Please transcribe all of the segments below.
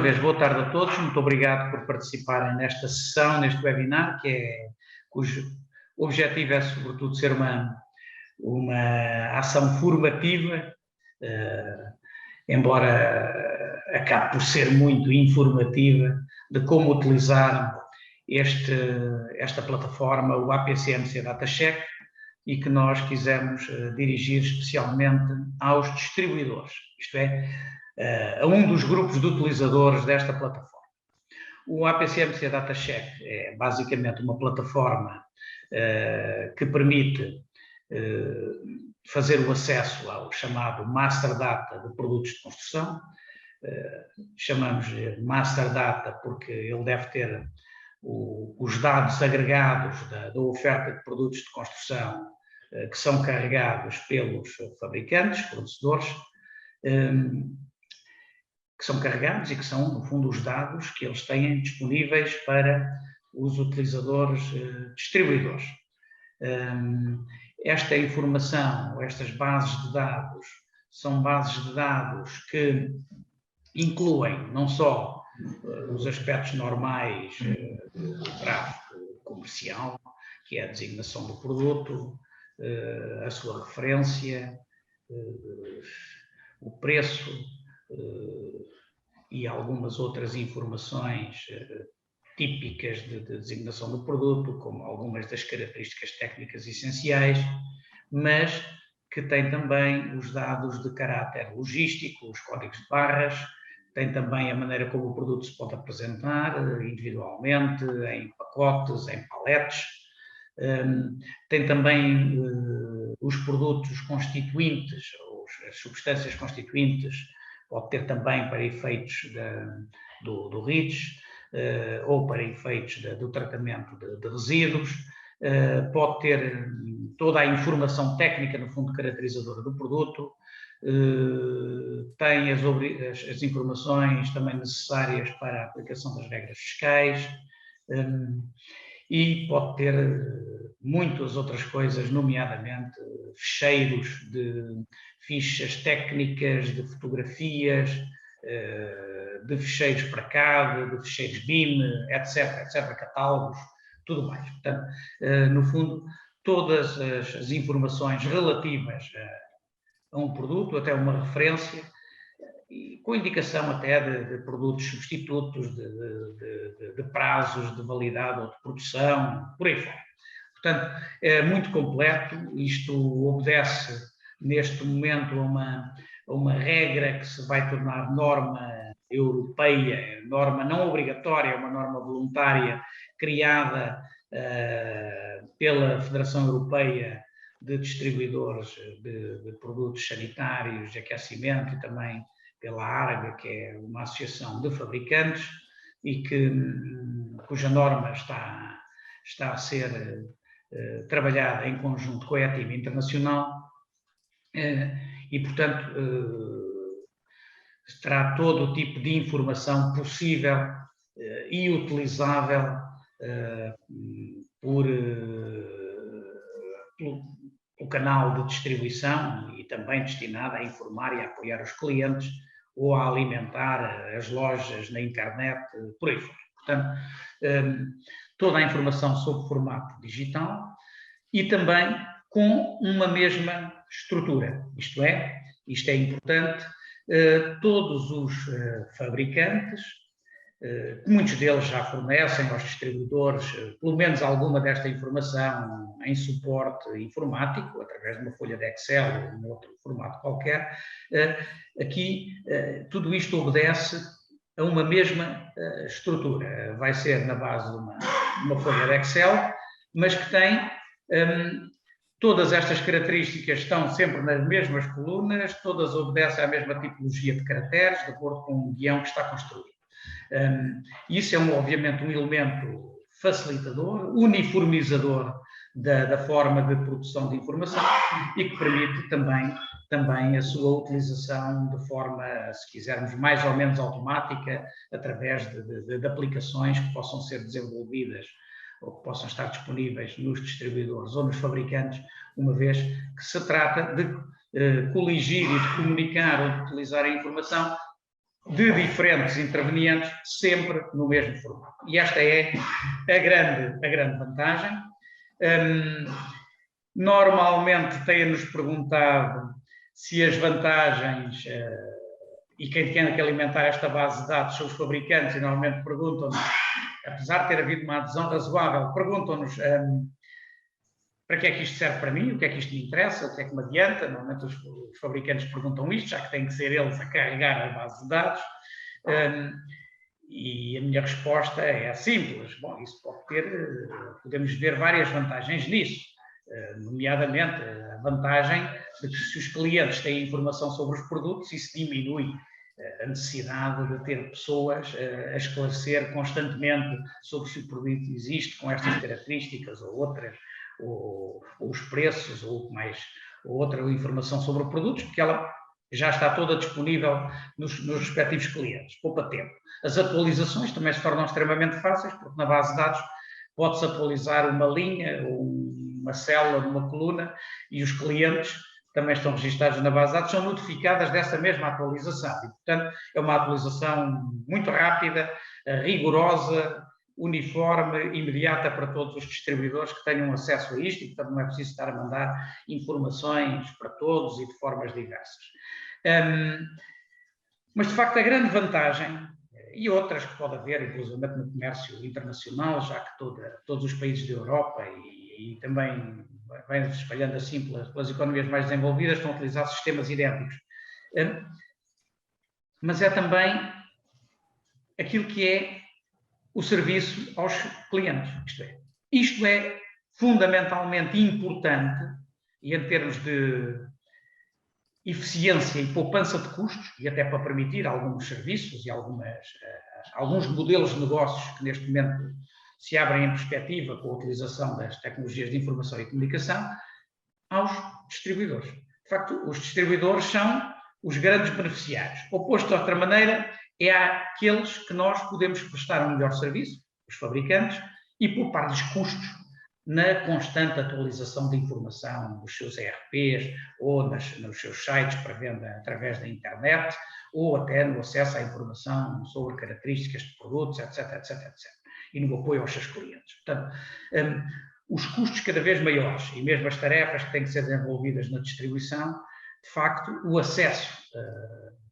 vez, boa tarde a todos. Muito obrigado por participarem nesta sessão, neste webinar, cujo objetivo é, sobretudo, ser uma ação formativa, embora acabe por ser muito informativa, de como utilizar esta plataforma, o APCMC DataCheck, e que nós quisemos dirigir especialmente aos distribuidores, isto é, a um dos grupos de utilizadores desta plataforma. O APCMC DataCheck é basicamente uma plataforma que permite fazer o acesso ao chamado Master Data de produtos de construção. Chamamos-lhe Master Data porque ele deve ter os dados agregados da oferta de produtos de construção que são carregados pelos fabricantes, fornecedores, que são carregados e que são, no fundo, os dados que eles têm disponíveis para os utilizadores distribuidores. Esta informação, estas bases de dados, são bases de dados que incluem não só os aspectos normais do tráfego comercial, que é a designação do produto, a sua referência, o preço e algumas outras informações típicas de designação do produto, como algumas das características técnicas essenciais, mas que tem também os dados de caráter logístico, os códigos de barras, tem também a maneira como o produto se pode apresentar individualmente, em pacotes, em paletes, tem também os produtos constituintes, as substâncias constituintes, pode ter também para efeitos do REACH, ou para efeitos do tratamento de resíduos, pode ter toda a informação técnica, no fundo, caracterizadora do produto, tem as informações também necessárias para a aplicação das regras fiscais, e pode ter muitas outras coisas, nomeadamente ficheiros de fichas técnicas, de fotografias, de ficheiros para CAD, de ficheiros BIM, etc., catálogos, tudo mais. Portanto, no fundo, todas as informações relativas a um produto, até uma referência, e com indicação até de produtos substitutos, de prazos de validade ou de produção, por aí fora. Portanto, é muito completo, isto obedece neste momento a uma regra que se vai tornar norma europeia, norma não obrigatória, é uma norma voluntária criada pela Federação Europeia de Distribuidores de Produtos Sanitários, de Aquecimento, e também pela ARGA, que é uma associação de fabricantes, e cuja norma está a ser trabalhada em conjunto com a ETIM Internacional, e, portanto, terá todo o tipo de informação possível e utilizável pelo canal de distribuição, e também destinada a informar e a apoiar os clientes ou a alimentar as lojas na internet, por aí fora. Portanto, toda a informação sob formato digital e também com uma mesma estrutura. Isto é importante, todos os fabricantes, muitos deles já fornecem aos distribuidores pelo menos alguma desta informação em suporte informático, através de uma folha de Excel ou de um outro formato qualquer. Aqui, tudo isto obedece a uma mesma estrutura. Vai ser na base de uma folha de Excel, mas que tem todas estas características, estão sempre nas mesmas colunas, todas obedecem à mesma tipologia de caracteres, de acordo com o guião que está construído. Isso é, obviamente, um elemento facilitador, uniformizador da forma de produção de informação, e que permite também a sua utilização de forma, se quisermos, mais ou menos automática, através de aplicações que possam ser desenvolvidas ou que possam estar disponíveis nos distribuidores ou nos fabricantes, uma vez que se trata de coligir e de comunicar ou de utilizar a informação de diferentes intervenientes, sempre no mesmo formato. E esta é a grande vantagem. Normalmente têm-nos perguntado se as vantagens, e quem tem que alimentar esta base de dados são os fabricantes, e normalmente perguntam-nos, apesar de ter havido uma adesão razoável, perguntam-nos para que é que isto serve para mim, o que é que isto me interessa, o que é que me adianta. Normalmente os fabricantes perguntam isto, já que têm que ser eles a carregar a base de dados. E a minha resposta é simples. Bom, isso podemos ver várias vantagens nisso, nomeadamente a vantagem de que se os clientes têm informação sobre os produtos, isso diminui a necessidade de ter pessoas a esclarecer constantemente sobre se o produto existe com estas características ou outras, ou os preços, ou outra informação sobre o produto, porque ela já está toda disponível nos respectivos clientes. Poupa tempo. As atualizações também se tornam extremamente fáceis, porque na base de dados pode-se atualizar uma linha ou uma célula de uma coluna e os clientes também estão registados na base de dados, são notificadas dessa mesma atualização. E, portanto, é uma atualização muito rápida, rigorosa, uniforme, imediata para todos os distribuidores que tenham acesso a isto e, portanto, não é preciso estar a mandar informações para todos e de formas diversas. Mas, de facto, a grande vantagem, e outras que pode haver, inclusive no comércio internacional, já que todos os países da Europa e também vem se espalhando assim pelas economias mais desenvolvidas, estão a utilizar sistemas idênticos. Mas é também aquilo que é o serviço aos clientes. Isto é fundamentalmente importante, e em termos de eficiência e poupança de custos, e até para permitir alguns serviços e alguns modelos de negócios que neste momento se abrem em perspectiva com a utilização das tecnologias de informação e comunicação, aos distribuidores. De facto, os distribuidores são os grandes beneficiários. Ou posto de outra maneira, é àqueles que nós podemos prestar um melhor serviço, os fabricantes, e poupar-lhes custos na constante atualização de informação nos seus ERPs ou nos seus sites para venda através da internet, ou até no acesso à informação sobre características de produtos, etc, etc, etc. E no apoio aos seus clientes. Portanto, os custos cada vez maiores e mesmo as tarefas que têm que ser desenvolvidas na distribuição, de facto, o acesso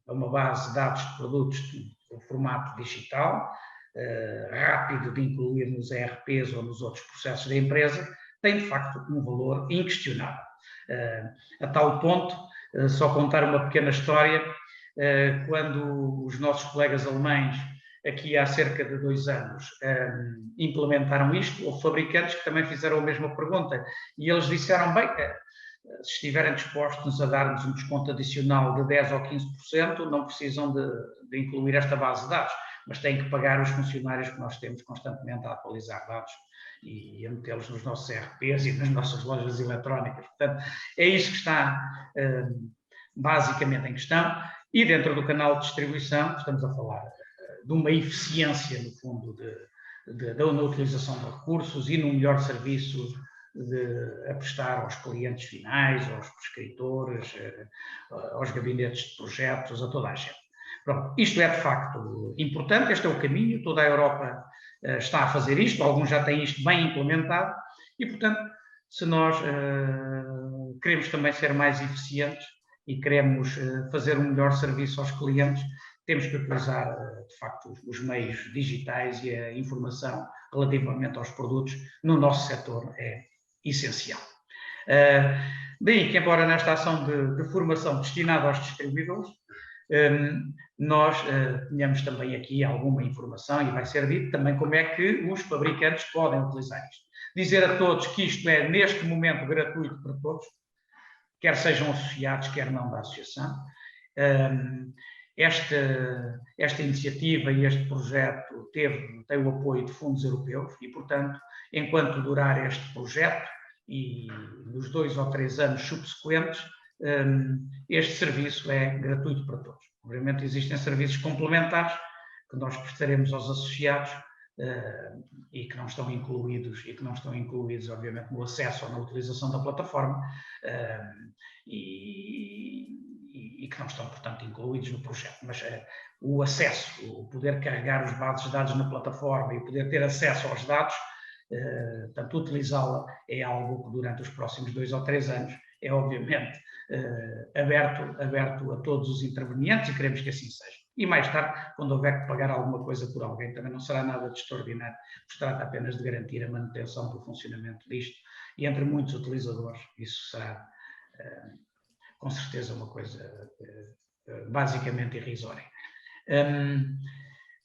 a uma base de dados de produtos de formato digital, rápido de incluir nos ERPs ou nos outros processos da empresa, tem de facto um valor inquestionável. A tal ponto, só contar uma pequena história, quando os nossos colegas alemães, aqui há cerca de 2 anos, implementaram isto, houve fabricantes que também fizeram a mesma pergunta e eles disseram, bem, se estiverem dispostos a dar-nos um desconto adicional de 10% ou 15%, não precisam de incluir esta base de dados, mas têm que pagar os funcionários que nós temos constantemente a atualizar dados e a metê-los nos nossos ERPs e nas nossas lojas eletrónicas. Portanto, é isso que está basicamente em questão. E dentro do canal de distribuição, estamos a falar de uma eficiência, no fundo, da utilização de recursos e num melhor serviço a prestar aos clientes finais, aos prescritores, aos gabinetes de projetos, a toda a gente. Pronto, isto é de facto importante, este é o caminho, toda a Europa está a fazer isto, alguns já têm isto bem implementado e, portanto, se nós queremos também ser mais eficientes e queremos fazer um melhor serviço aos clientes, temos que utilizar, de facto, os meios digitais e a informação relativamente aos produtos no nosso setor é essencial. Daí que, embora nesta ação de formação destinada aos distribuidores, nós tenhamos também aqui alguma informação e vai ser dito também como é que os fabricantes podem utilizar isto. Dizer a todos que isto é, neste momento, gratuito para todos, quer sejam associados, quer não da associação. Esta iniciativa e este projeto tem o apoio de fundos europeus e, portanto, enquanto durar este projeto e nos 2 ou 3 anos subsequentes, este serviço é gratuito para todos. Obviamente existem serviços complementares que nós prestaremos aos associados e que não estão incluídos, obviamente, no acesso ou na utilização da plataforma e e que não estão, portanto, incluídos no projeto. Mas o acesso, o poder carregar os bases de dados na plataforma e o poder ter acesso aos dados, portanto, utilizá-la é algo que durante os próximos 2 ou 3 anos é, obviamente, aberto a todos os intervenientes e queremos que assim seja. E mais tarde, quando houver que pagar alguma coisa por alguém, também não será nada de extraordinário, se trata apenas de garantir a manutenção do funcionamento disto e entre muitos utilizadores, isso será com certeza uma coisa basicamente irrisória.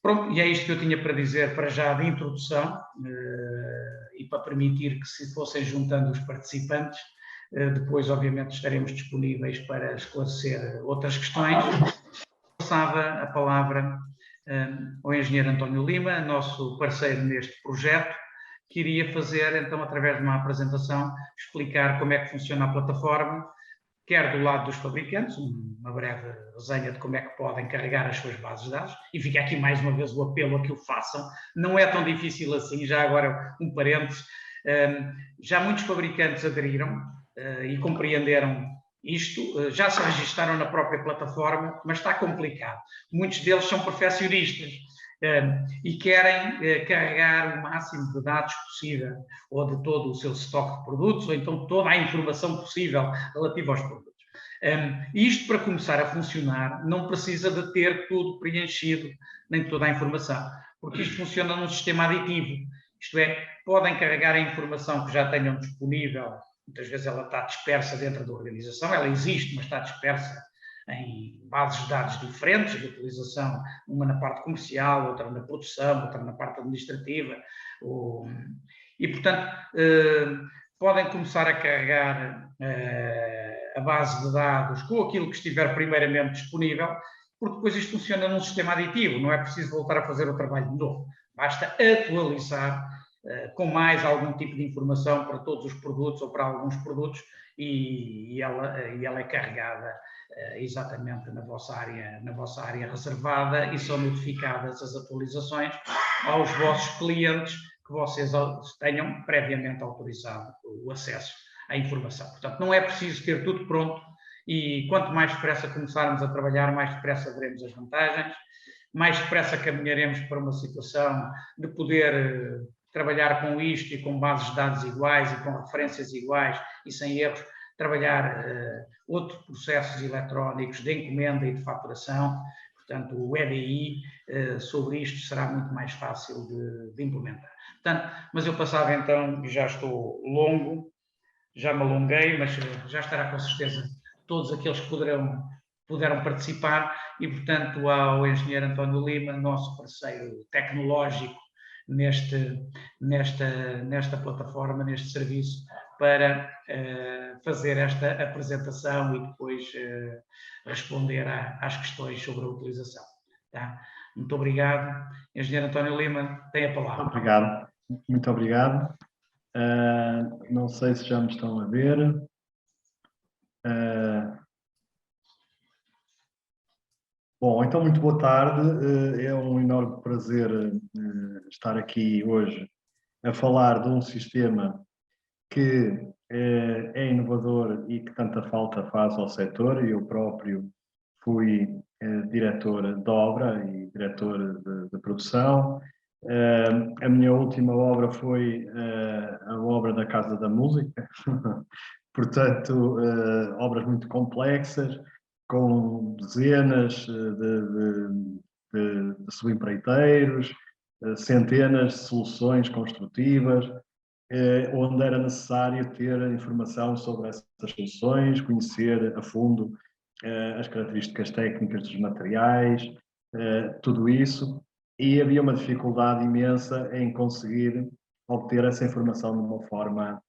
Pronto, e é isto que eu tinha para dizer para já de introdução e para permitir que se fossem juntando os participantes, depois obviamente estaremos disponíveis para esclarecer outras questões. Passava a palavra ao engenheiro António Lima, nosso parceiro neste projeto, que iria fazer então através de uma apresentação, explicar como é que funciona a plataforma, quer do lado dos fabricantes, uma breve resenha de como é que podem carregar as suas bases de dados, e fica aqui mais uma vez o apelo a que o façam, não é tão difícil assim, já agora um parênteses, já muitos fabricantes aderiram e compreenderam isto, já se registaram na própria plataforma, mas está complicado. Muitos deles são perfeccionistas e querem carregar o máximo de dados possível, ou de todo o seu estoque de produtos, ou então toda a informação possível relativa aos produtos. Isto, para começar a funcionar, não precisa de ter tudo preenchido, nem toda a informação, porque isto funciona num sistema aditivo, isto é, podem carregar a informação que já tenham disponível, muitas vezes ela está dispersa dentro da organização, ela existe, mas está dispersa em bases de dados diferentes de utilização, uma na parte comercial, outra na produção, outra na parte administrativa, e portanto podem começar a carregar a base de dados com aquilo que estiver primeiramente disponível, porque depois isto funciona num sistema aditivo, não é preciso voltar a fazer o trabalho de novo, basta atualizar com mais algum tipo de informação para todos os produtos ou para alguns produtos e ela é carregada exatamente na vossa área reservada e são notificadas as atualizações aos vossos clientes que vocês tenham previamente autorizado o acesso à informação. Portanto, não é preciso ter tudo pronto e quanto mais depressa começarmos a trabalhar, mais depressa veremos as vantagens, mais depressa caminharemos para uma situação de poder trabalhar com isto e com bases de dados iguais e com referências iguais e sem erros, trabalhar outros processos eletrónicos de encomenda e de faturação, portanto o EDI, sobre isto será muito mais fácil de implementar. Portanto, mas eu passava então, já estou longo, já me alonguei, mas já estará com certeza todos aqueles que puderam participar e, portanto, ao engenheiro António Lima, nosso parceiro tecnológico nesta plataforma, neste serviço, para fazer esta apresentação e depois responder às questões sobre a utilização. Tá? Muito obrigado. Engenheiro António Lima, tem a palavra. Obrigado. Muito obrigado. Não sei se já me estão a ver. Bom, então muito boa tarde. É um enorme prazer estar aqui hoje a falar de um sistema que é inovador e que tanta falta faz ao setor. Eu próprio fui diretor de obra e diretor de produção. A minha última obra foi a obra da Casa da Música, portanto, obras muito complexas, com dezenas de subempreiteiros, centenas de soluções construtivas, onde era necessário ter informação sobre essas soluções, conhecer a fundo as características técnicas dos materiais, tudo isso, e havia uma dificuldade imensa em conseguir obter essa informação de uma forma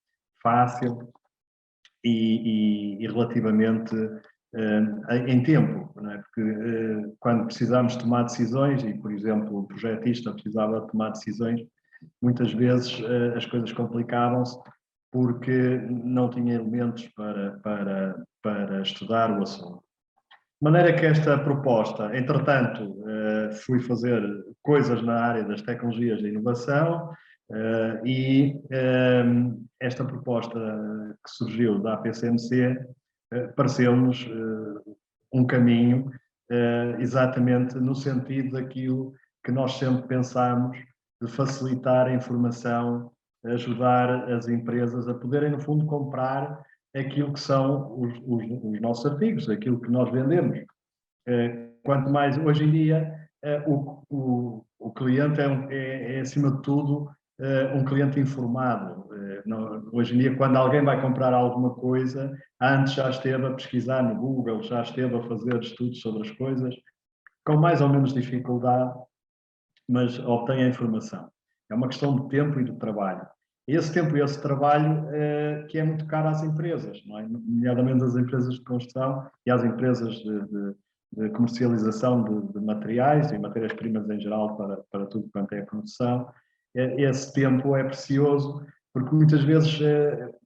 fácil e relativamente em tempo, não é? Porque quando precisamos tomar decisões, e por exemplo o projetista precisava tomar decisões, muitas vezes as coisas complicavam-se porque não tinha elementos para estudar o assunto. De maneira que esta proposta, entretanto, fui fazer coisas na área das tecnologias de inovação e esta proposta que surgiu da APCMC pareceu-nos um caminho exatamente no sentido daquilo que nós sempre pensamos, de facilitar a informação, ajudar as empresas a poderem, no fundo, comprar aquilo que são os nossos artigos, aquilo que nós vendemos. Quanto mais, hoje em dia, o cliente é, acima de tudo, um cliente informado. Hoje em dia, quando alguém vai comprar alguma coisa, antes já esteve a pesquisar no Google, já esteve a fazer estudos sobre as coisas, com mais ou menos dificuldade, mas obtém a informação. É uma questão de tempo e de trabalho. Esse tempo e esse trabalho que é muito caro às empresas, não é? Nomeadamente às empresas de construção e às empresas de comercialização de materiais e matérias-primas em geral para tudo quanto é a produção. Esse tempo é precioso porque muitas vezes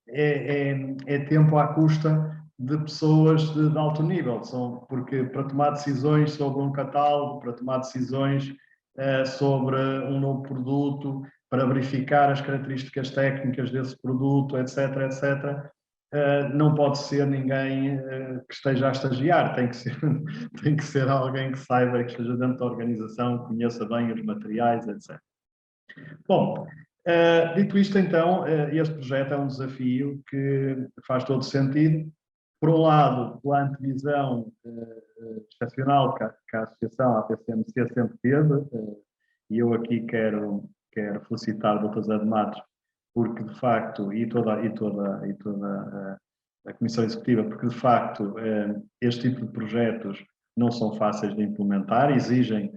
é tempo à custa de pessoas de alto nível, porque para tomar decisões sobre um catálogo, para tomar decisões sobre um novo produto, para verificar as características técnicas desse produto, etc., etc., não pode ser ninguém que esteja a estagiar, tem que ser alguém que saiba, que esteja dentro da organização, conheça bem os materiais, etc. Bom, dito isto então, este projeto é um desafio que faz todo sentido. Por um lado, pela antevisão excepcional que a Associação, a APCMC, sempre teve, e eu aqui quero felicitar o Dr. Zé de Matos, porque de facto, e toda a Comissão Executiva, porque de facto este tipo de projetos não são fáceis de implementar, exigem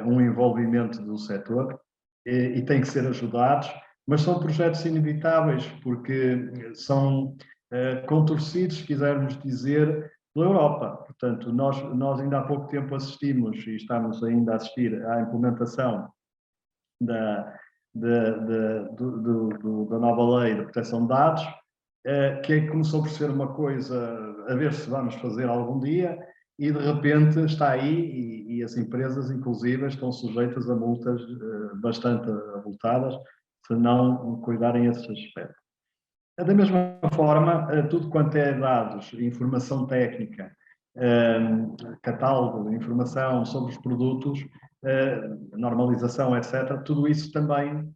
um envolvimento do setor e têm que ser ajudados, mas são projetos inevitáveis, porque são contorcidos, se quisermos dizer, pela Europa. Portanto, nós ainda há pouco tempo assistimos, e estamos ainda a assistir à implementação da nova lei de proteção de dados, que começou por ser uma coisa a ver se vamos fazer algum dia, e de repente está aí e as empresas, inclusive, estão sujeitas a multas bastante avultadas se não cuidarem esses aspectos. Da mesma forma, tudo quanto é dados, informação técnica, catálogo, informação sobre os produtos, normalização, etc., tudo isso também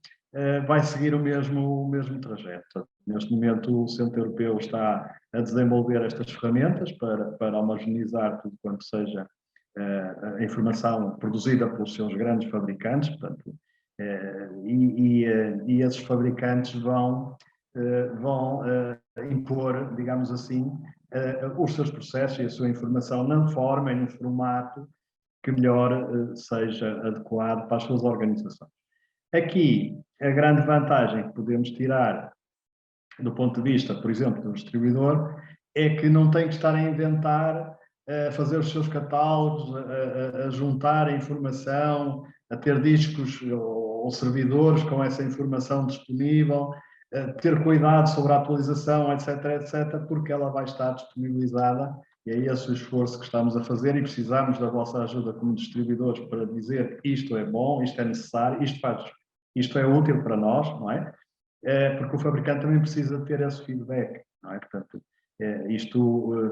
vai seguir o mesmo trajeto. Neste momento, o Centro Europeu está a desenvolver estas ferramentas para homogeneizar tudo quanto seja a informação produzida pelos seus grandes fabricantes, portanto, e esses fabricantes vão impor, digamos assim, os seus processos e a sua informação na forma e no formato que melhor seja adequado para as suas organizações. Aqui, a grande vantagem que podemos tirar do ponto de vista, por exemplo, do distribuidor, é que não tem que estar a inventar, a fazer os seus catálogos, a juntar a informação, a ter discos ou servidores com essa informação disponível, ter cuidado sobre a atualização, etc., etc., porque ela vai estar disponibilizada e é esse o esforço que estamos a fazer e precisamos da vossa ajuda como distribuidores para dizer que isto é bom, isto é necessário, isto é útil para nós, não é? Porque o fabricante também precisa ter esse feedback, não é? Portanto,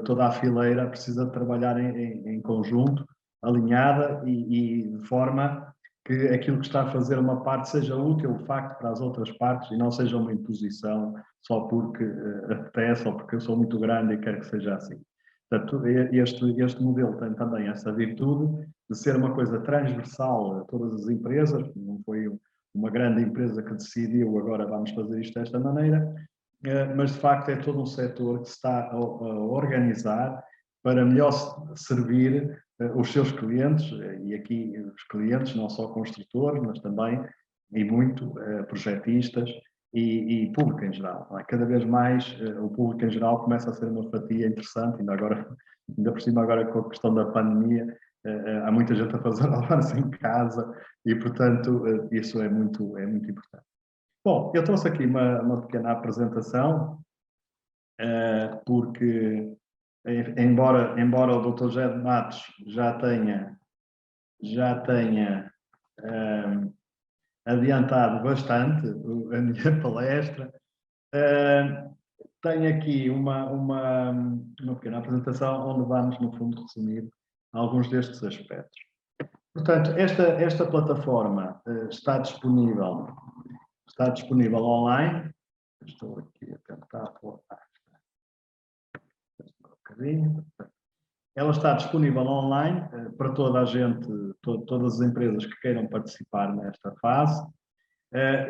toda a fileira precisa de trabalhar em conjunto, alinhada e de forma que aquilo que está a fazer uma parte seja útil, de facto, para as outras partes e não seja uma imposição só porque apetece ou porque eu sou muito grande e quero que seja assim. Portanto, este modelo tem também essa virtude de ser uma coisa transversal a todas as empresas, não foi uma grande empresa que decidiu agora vamos fazer isto desta maneira, mas de facto é todo um setor que se está a organizar para melhor servir os seus clientes, e aqui os clientes não só construtores, mas também e muito projetistas e público em geral. Não é? Cada vez mais o público em geral começa a ser uma fatia interessante, ainda por cima agora com a questão da pandemia, há muita gente a fazer almoço em casa e, portanto, isso é muito importante. Bom, eu trouxe aqui uma pequena apresentação, porque, embora o Dr. José de Matos já tenha adiantado bastante a minha palestra, tenho aqui uma pequena apresentação onde vamos, no fundo, resumir alguns destes aspectos. Portanto, esta plataforma está disponível online. Estou aqui a tentar pôr. Um bocadinho. Ela está disponível online para toda a gente, todas as empresas que queiram participar nesta fase.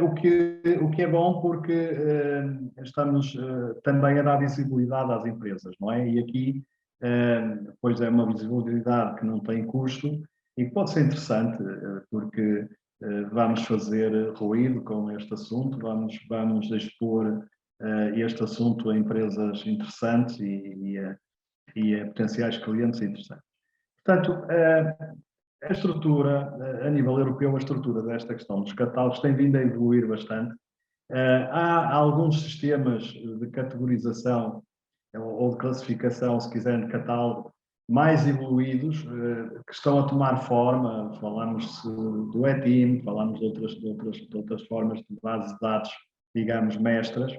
O que é bom porque estamos também a dar visibilidade às empresas, não é? E aqui, pois é uma visibilidade que não tem custo e que pode ser interessante, porque vamos fazer ruído com este assunto, vamos expor este assunto a empresas interessantes e a potenciais clientes interessantes. Portanto, a estrutura, a nível europeu, a estrutura desta questão dos catálogos tem vindo a evoluir bastante. Há alguns sistemas de categorização ou de classificação, se quiserem, de catálogo, mais evoluídos, que estão a tomar forma. Falamos do ETIM, falamos de outras formas de bases de dados, digamos, mestras.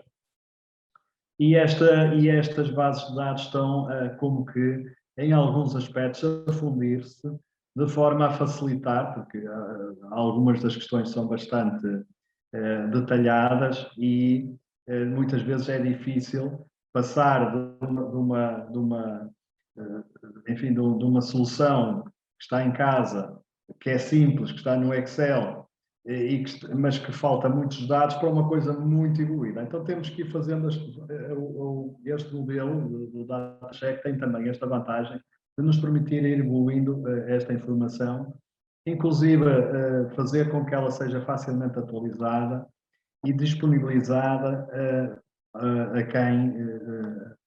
E estas bases de dados estão, como que, em alguns aspectos, a fundir-se de forma a facilitar, porque algumas das questões são bastante detalhadas e muitas vezes é difícil passar de uma solução que está em casa, que é simples, que está no Excel, mas que falta muitos dados para uma coisa muito evoluída. Então temos que ir fazendo este modelo do DataCheck tem também esta vantagem de nos permitir ir evoluindo esta informação, inclusive fazer com que ela seja facilmente atualizada e disponibilizada a quem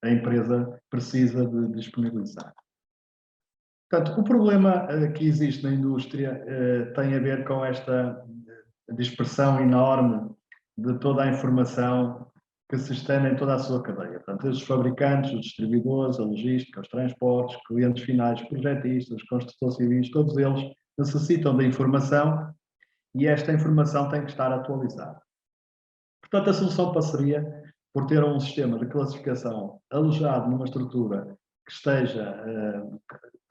a empresa precisa de disponibilizar. Portanto, o problema que existe na indústria tem a ver com esta dispersão enorme de toda a informação que se estende em toda a sua cadeia. Portanto, os fabricantes, os distribuidores, a logística, os transportes, clientes finais, projetistas, construtores civis, todos eles necessitam de informação e esta informação tem que estar atualizada. Portanto, a solução passaria por ter um sistema de classificação alojado numa estrutura que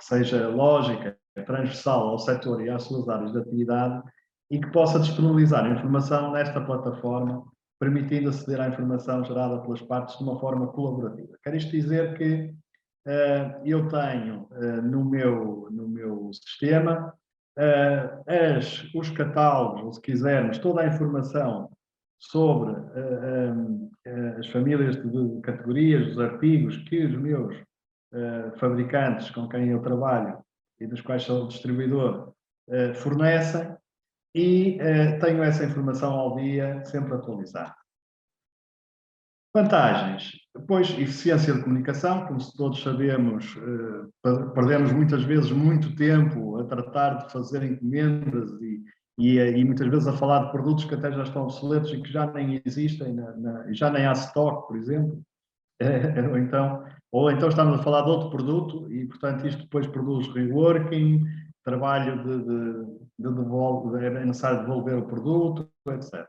seja lógica, transversal ao setor e às suas áreas de atividade e que possa disponibilizar a informação nesta plataforma, permitindo aceder à informação gerada pelas partes de uma forma colaborativa. Quer isto dizer que eu tenho no meu sistema os catálogos, ou se quisermos, toda a informação sobre as famílias de categorias, os artigos que os meus fabricantes com quem eu trabalho e dos quais sou distribuidor fornecem e tenho essa informação ao dia sempre atualizada. Vantagens. Depois, eficiência de comunicação, como todos sabemos, perdemos muitas vezes muito tempo a tratar de fazer encomendas e muitas vezes a falar de produtos que até já estão obsoletos e que já nem existem, já nem há stock, por exemplo. Ou então estamos a falar de outro produto e, portanto, isto depois produz reworking, trabalho é necessário devolver o produto, etc.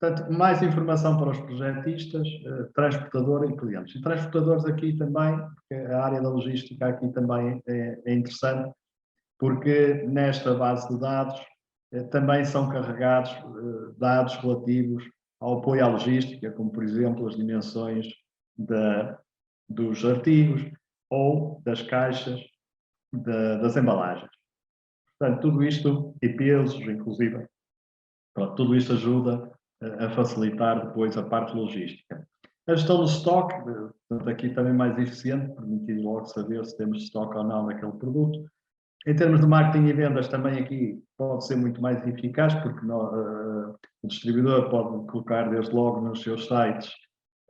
Portanto, mais informação para os projetistas, transportador e clientes. E transportadores aqui também, porque a área da logística aqui também é interessante, porque nesta base de dados também são carregados dados relativos ao apoio à logística, como por exemplo as dimensões dos artigos ou das caixas, das embalagens. Portanto, tudo isto, e pesos, inclusive, pronto, tudo isto ajuda a facilitar depois a parte logística. A gestão do estoque, portanto, aqui também mais eficiente, permitindo logo saber se temos estoque ou não daquele produto. Em termos de marketing e vendas, também aqui pode ser muito mais eficaz, porque o distribuidor pode colocar desde logo nos seus sites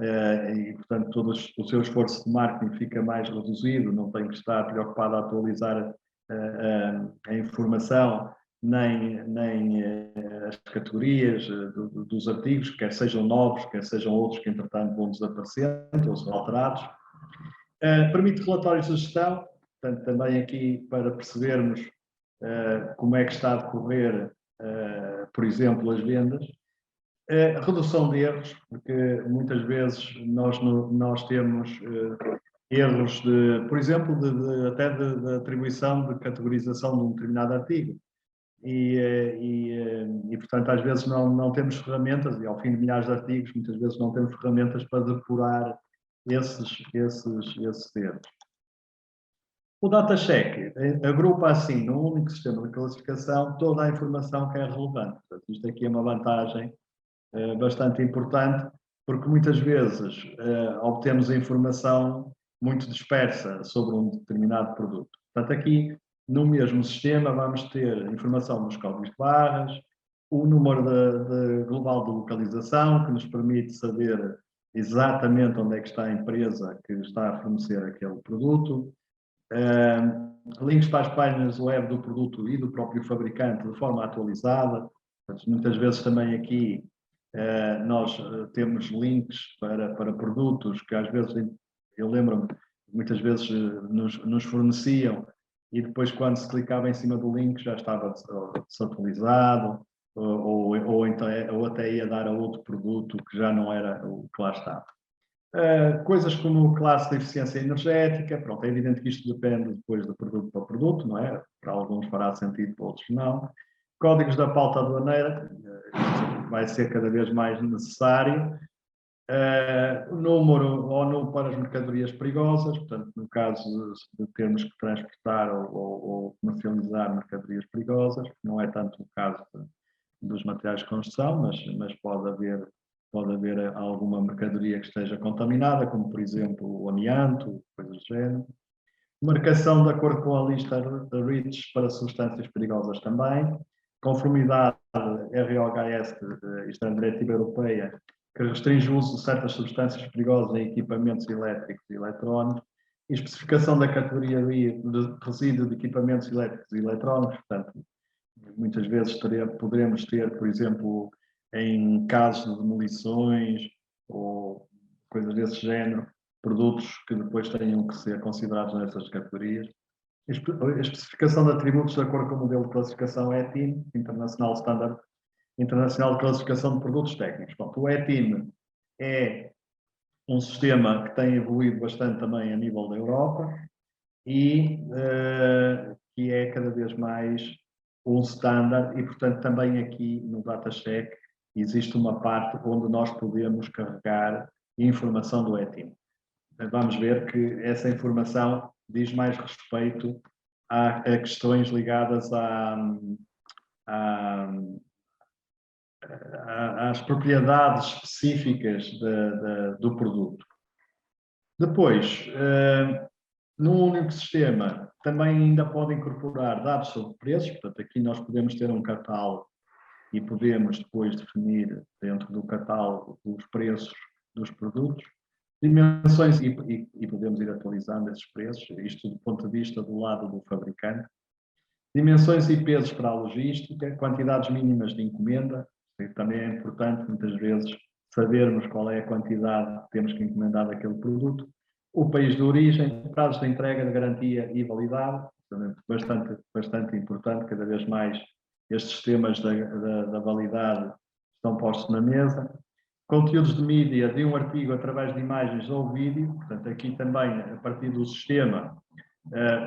e, portanto, todo o seu esforço de marketing fica mais reduzido, não tem que estar preocupado a atualizar a informação, nem as categorias dos artigos, quer sejam novos, quer sejam outros que, entretanto, vão desaparecendo ou são alterados. Permite relatórios de gestão, portanto, também aqui para percebermos como é que está a decorrer, por exemplo, as vendas. Redução de erros, porque muitas vezes nós temos erros, por exemplo, até de atribuição de categorização de um determinado artigo. Portanto, às vezes não temos ferramentas, e ao fim de milhares de artigos, muitas vezes não temos ferramentas para depurar esses erros. O DataCheck agrupa assim, num único sistema de classificação, toda a informação que é relevante. Portanto, isto aqui é uma vantagem bastante importante, porque muitas vezes obtemos a informação muito dispersa sobre um determinado produto. Portanto, aqui, no mesmo sistema, vamos ter informação dos códigos de barras, o número global de localização, que nos permite saber exatamente onde é que está a empresa que está a fornecer aquele produto, links para as páginas web do produto e do próprio fabricante de forma atualizada. Portanto, muitas vezes também aqui nós temos links para produtos que às vezes, eu lembro-me, muitas vezes nos forneciam e depois quando se clicava em cima do link já estava desatualizado ou até ia dar a outro produto que já não era o que lá estava. Coisas como classe de eficiência energética, pronto, é evidente que isto depende depois de produto para produto, não é? Para alguns fará sentido, para outros não. Códigos da pauta aduaneira, vai ser cada vez mais necessário. Número ONU para as mercadorias perigosas, portanto, no caso de termos que transportar ou comercializar mercadorias perigosas, não é tanto o caso dos materiais de construção, mas pode haver alguma mercadoria que esteja contaminada, como por exemplo o amianto, coisas do género. Marcação de acordo com a lista REACH para substâncias perigosas também. Conformidade ROHS, isto é a Diretiva Europeia, que restringe o uso de certas substâncias perigosas em equipamentos elétricos e eletrónicos. E especificação da categoria de resíduo de equipamentos elétricos e eletrónicos. Portanto, muitas vezes poderemos ter, por exemplo, em casos de demolições ou coisas desse género, produtos que depois tenham que ser considerados nessas categorias. A especificação de atributos de acordo com o modelo de classificação ETIM, International Standard Internacional de Classificação de Produtos Técnicos. Pronto, o ETIM é um sistema que tem evoluído bastante também a nível da Europa e que é cada vez mais um standard e, portanto, também aqui no DataCheck existe uma parte onde nós podemos carregar informação do ETIM. Vamos ver que essa informação diz mais respeito a questões ligadas às propriedades específicas do produto. Depois, num único sistema, também ainda pode incorporar dados sobre preços, portanto, aqui nós podemos ter um catálogo e podemos depois definir dentro do catálogo os preços dos produtos, dimensões e podemos ir atualizando esses preços, isto do ponto de vista do lado do fabricante, dimensões e pesos para a logística, quantidades mínimas de encomenda, também é importante muitas vezes sabermos qual é a quantidade que temos que encomendar daquele produto, o país de origem, prazos de entrega, de garantia e validade, bastante importante, cada vez mais estes temas da validade estão postos na mesa. Conteúdos de mídia de um artigo através de imagens ou vídeo, portanto aqui também a partir do sistema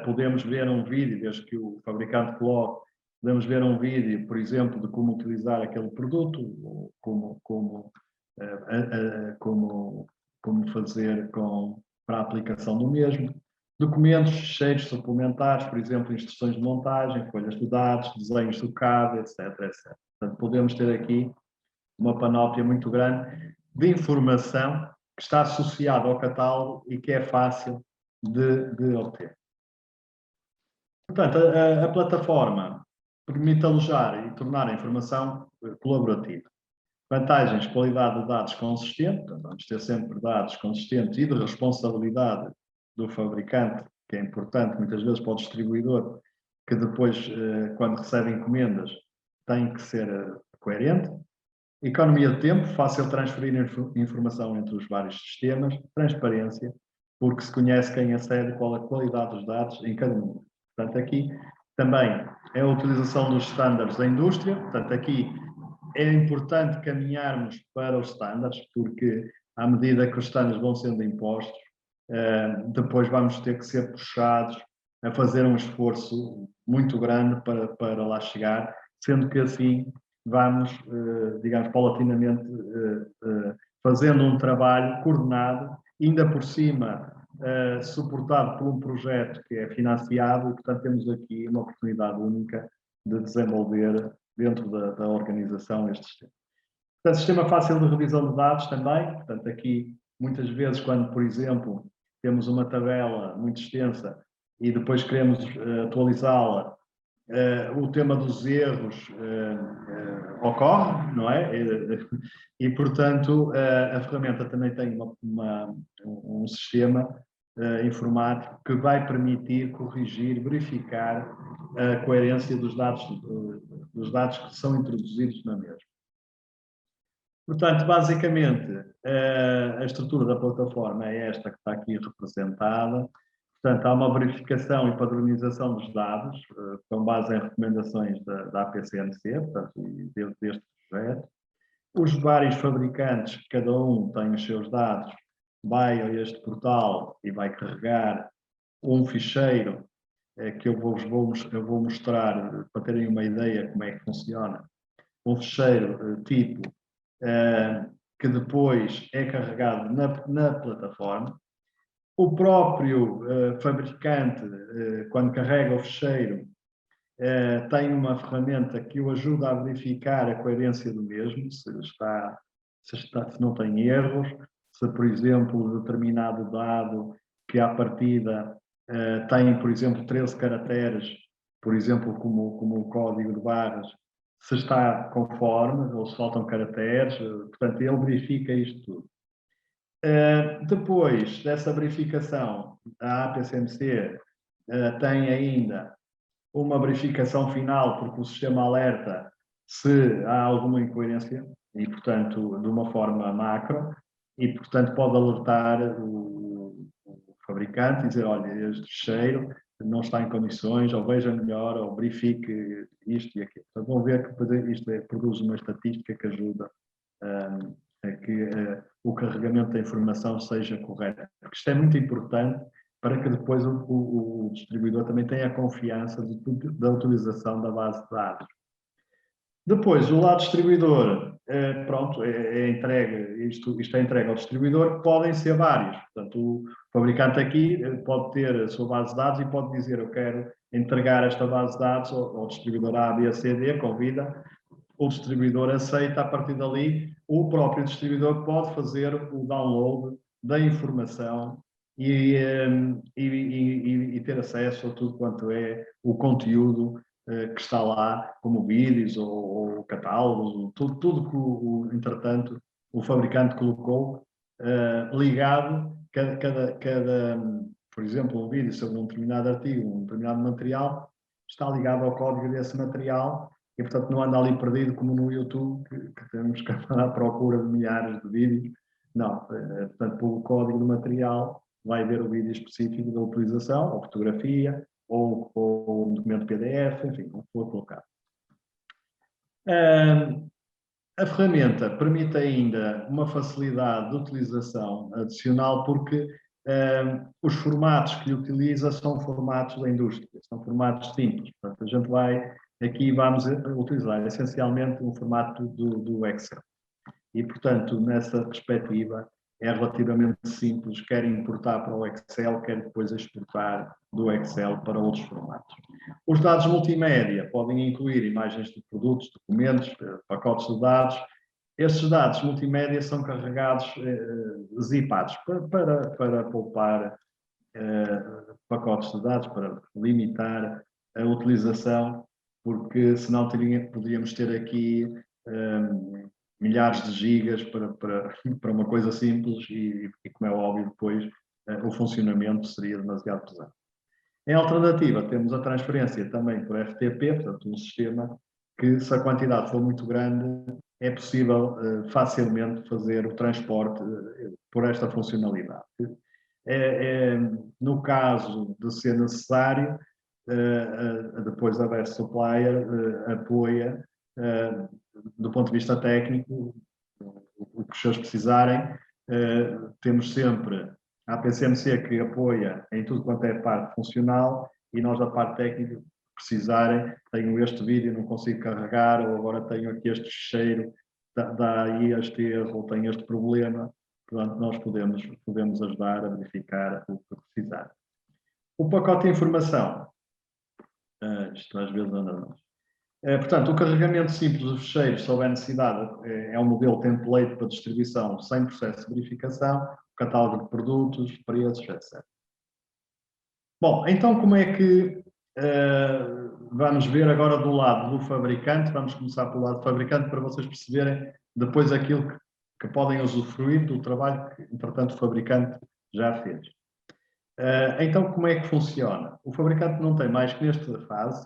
podemos ver um vídeo, desde que o fabricante coloque, podemos ver um vídeo, por exemplo, de como utilizar aquele produto, ou como fazer para a aplicação do mesmo. Documentos, cheios suplementares, por exemplo, instruções de montagem, folhas de dados, desenhos do CAD, etc, etc. Portanto, podemos ter aqui uma panóplia muito grande de informação que está associada ao catálogo e que é fácil de obter. Portanto, a plataforma permite alojar e tornar a informação colaborativa. Vantagens: qualidade de dados consistente, então vamos ter sempre dados consistentes e de responsabilidade do fabricante, que é importante muitas vezes para o distribuidor, que depois, quando recebe encomendas, tem que ser coerente. Economia de tempo, fácil transferir informação entre os vários sistemas. Transparência, porque se conhece quem acede, qual a qualidade dos dados em cada momento. Portanto, aqui também é a utilização dos estándares da indústria. Portanto, aqui é importante caminharmos para os estándares, porque à medida que os estándares vão sendo impostos, depois vamos ter que ser puxados a fazer um esforço muito grande para lá chegar, sendo que assim vamos, digamos, paulatinamente fazendo um trabalho coordenado, ainda por cima suportado por um projeto que é financiado e, portanto, temos aqui uma oportunidade única de desenvolver dentro da organização este sistema. Portanto, sistema fácil de revisão de dados também, portanto, aqui muitas vezes quando, por exemplo, temos uma tabela muito extensa e depois queremos atualizá-la, o tema dos erros ocorre, não é? E portanto, a ferramenta também tem um sistema informático que vai permitir corrigir, verificar a coerência dos dados que são introduzidos na mesma. Portanto, basicamente, a estrutura da plataforma é esta que está aqui representada. Portanto, há uma verificação e padronização dos dados, com base em recomendações da APCMC, portanto, deste projeto. Os vários fabricantes, cada um tem os seus dados, vai a este portal e vai carregar um ficheiro que eu vou mostrar para terem uma ideia como é que funciona. Um ficheiro tipo que depois é carregado na plataforma. O próprio fabricante, quando carrega o ficheiro, tem uma ferramenta que o ajuda a verificar a coerência do mesmo, se não tem erros, se, por exemplo, determinado dado que à partida tem, por exemplo, 13 caracteres, por exemplo, como o código de barras, se está conforme ou se faltam caracteres, portanto, ele verifica isto tudo. Depois dessa verificação, a APCMC tem ainda uma verificação final, porque o sistema alerta se há alguma incoerência, e, portanto, de uma forma macro, e, portanto, pode alertar o fabricante e dizer, olha, este ficheiro não está em condições, ou veja melhor, ou verifique isto e aquilo. Então, vão ver que isto produz uma estatística que ajuda a que o carregamento da informação seja correto. Porque isto é muito importante para que depois o distribuidor também tenha a confiança da utilização da base de dados. Depois, o lado distribuidor, pronto, é entregue, isto é entregue ao distribuidor, podem ser vários. Portanto, o fabricante aqui pode ter a sua base de dados e pode dizer, eu quero entregar esta base de dados ao distribuidor A, B, C, D, convida, o distribuidor aceita, a partir dali, o próprio distribuidor pode fazer o download da informação e ter acesso a tudo quanto é o conteúdo que está lá, como vídeos ou catálogos, tudo que, entretanto, o fabricante colocou ligado, por exemplo, um vídeo sobre um determinado artigo, um determinado material, está ligado ao código desse material e, portanto, não anda ali perdido como no YouTube, que temos que andar à procura de milhares de vídeos. Não, portanto, pelo código do material vai ver o vídeo específico da utilização, ou fotografia, ou um documento PDF, enfim, o que for colocado. A ferramenta permite ainda uma facilidade de utilização adicional porque os formatos que utiliza são formatos da indústria, são formatos simples. Portanto, a gente vamos utilizar essencialmente um formato do Excel. E, portanto, nessa perspectiva, é relativamente simples, quer importar para o Excel, quer depois exportar do Excel para outros formatos. Os dados multimédia podem incluir imagens de produtos, documentos, pacotes de dados. Estes dados multimédia são carregados zipados para poupar pacotes de dados, para limitar a utilização, porque senão poderíamos ter aqui milhares de gigas para uma coisa simples e, como é óbvio, depois o funcionamento seria demasiado pesado. Em alternativa, temos a transferência também por FTP, portanto, um sistema que, se a quantidade for muito grande, é possível facilmente fazer o transporte por esta funcionalidade. No caso de ser necessário, depois a Best Supplier apoia do ponto de vista técnico, o que os senhores precisarem, temos sempre a APCMC que apoia em tudo quanto é parte funcional e nós da parte técnica, precisarem, tenho este vídeo, não consigo carregar, ou agora tenho aqui este cheiro, dá aí este erro, ou tenho este problema. Portanto, nós podemos ajudar a verificar o que precisar. O pacote de informação, isto às vezes anda mais. Portanto, o carregamento simples dos fecheiros, se houver necessidade, é um modelo template para distribuição sem processo de verificação, catálogo de produtos, preços, etc. Bom, então como é que vamos ver agora do lado do fabricante, vamos começar pelo lado do fabricante para vocês perceberem depois aquilo que podem usufruir do trabalho que, entretanto, o fabricante já fez. Então, como é que funciona? O fabricante não tem mais que nesta fase,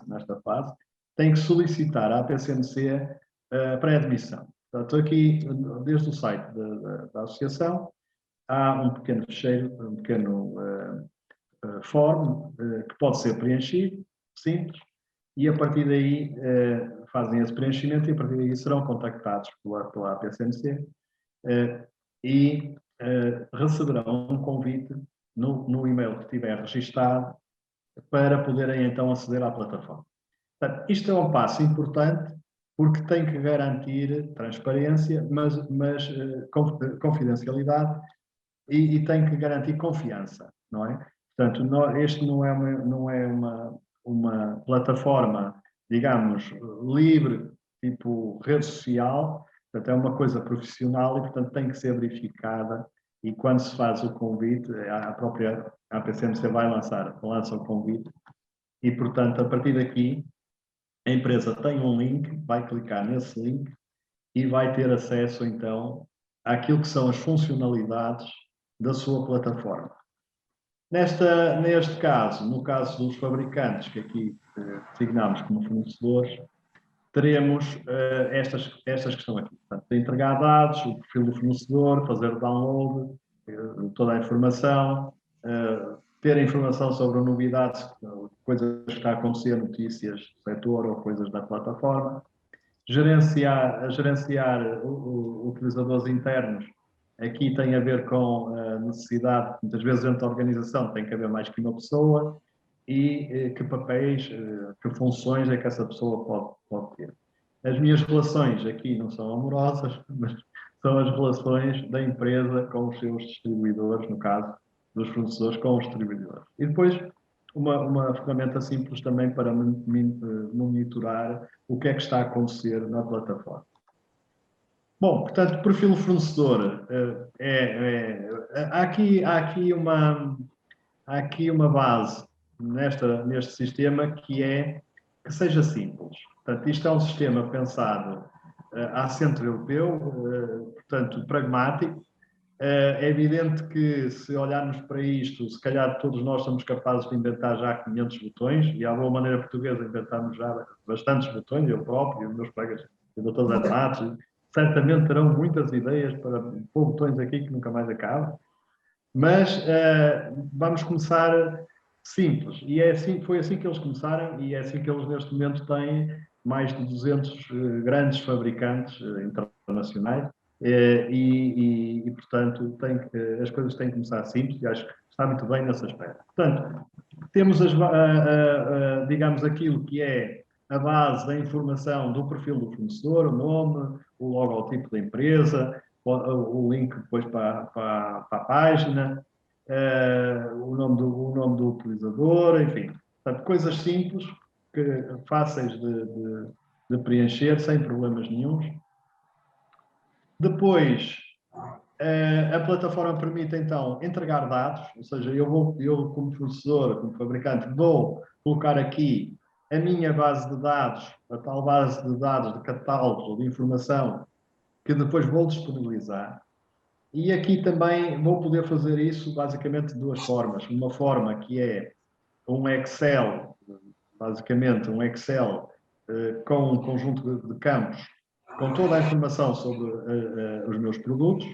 tem que solicitar à APCMC pré-admissão. Portanto, aqui, desde o site da associação, há um pequeno fecheiro, um pequeno form que pode ser preenchido, simples, e a partir daí fazem esse preenchimento e a partir daí serão contactados pela APCMC e receberão um convite no e-mail que tiver registado para poderem então aceder à plataforma. Portanto, isto é um passo importante porque tem que garantir transparência, mas confidencialidade e tem que garantir confiança, não é? Portanto, este não é uma plataforma, digamos, livre, tipo rede social, portanto, é uma coisa profissional e, portanto, tem que ser verificada e quando se faz o convite, a própria APCMC lança o convite e, portanto, a partir daqui, a empresa tem um link, vai clicar nesse link e vai ter acesso, então, àquilo que são as funcionalidades da sua plataforma. Neste caso, no caso dos fabricantes, que aqui designamos como fornecedores, teremos estas que estão aqui. Portanto, entregar dados, o perfil do fornecedor, fazer o download, toda a informação, ter informação sobre novidades, coisas que estão a acontecer, notícias do setor ou coisas da plataforma, gerenciar utilizadores internos. Aqui tem a ver com a necessidade, muitas vezes dentro da organização tem que haver mais que uma pessoa e que papéis, que funções é que essa pessoa pode ter. As minhas relações aqui não são amorosas, mas são as relações da empresa com os seus distribuidores, no caso dos fornecedores com os distribuidores. E depois uma ferramenta simples também para monitorar o que é que está a acontecer na plataforma. Bom, portanto, perfil fornecedor, há aqui uma base neste sistema que seja simples. Portanto, isto é um sistema pensado à centro europeu, portanto, pragmático. É evidente que se olharmos para isto, se calhar todos nós somos capazes de inventar já 500 botões, e à boa maneira portuguesa inventamos já bastantes botões, eu próprio, os meus colegas, o Dr. Zé Matos, certamente terão muitas ideias para pôr botões aqui que nunca mais acabam, mas vamos começar simples, e foi assim que eles começaram, e é assim que eles neste momento têm mais de 200 grandes fabricantes internacionais, portanto, as coisas têm que começar simples, e acho que está muito bem nesse aspecto. Portanto, temos, digamos, aquilo que é a base da informação do perfil do fornecedor, o nome, o logotipo da empresa, o link depois para a página, o nome do utilizador, enfim. Portanto, coisas simples, fáceis de preencher, sem problemas nenhuns. Depois, a plataforma permite, então, entregar dados, ou seja, eu como fornecedor, como fabricante, vou colocar aqui a minha base de dados, a tal base de dados de catálogos ou de informação, que depois vou disponibilizar. E aqui também vou poder fazer isso basicamente de duas formas. Uma forma que é um Excel, basicamente um Excel com um conjunto de campos com toda a informação sobre os meus produtos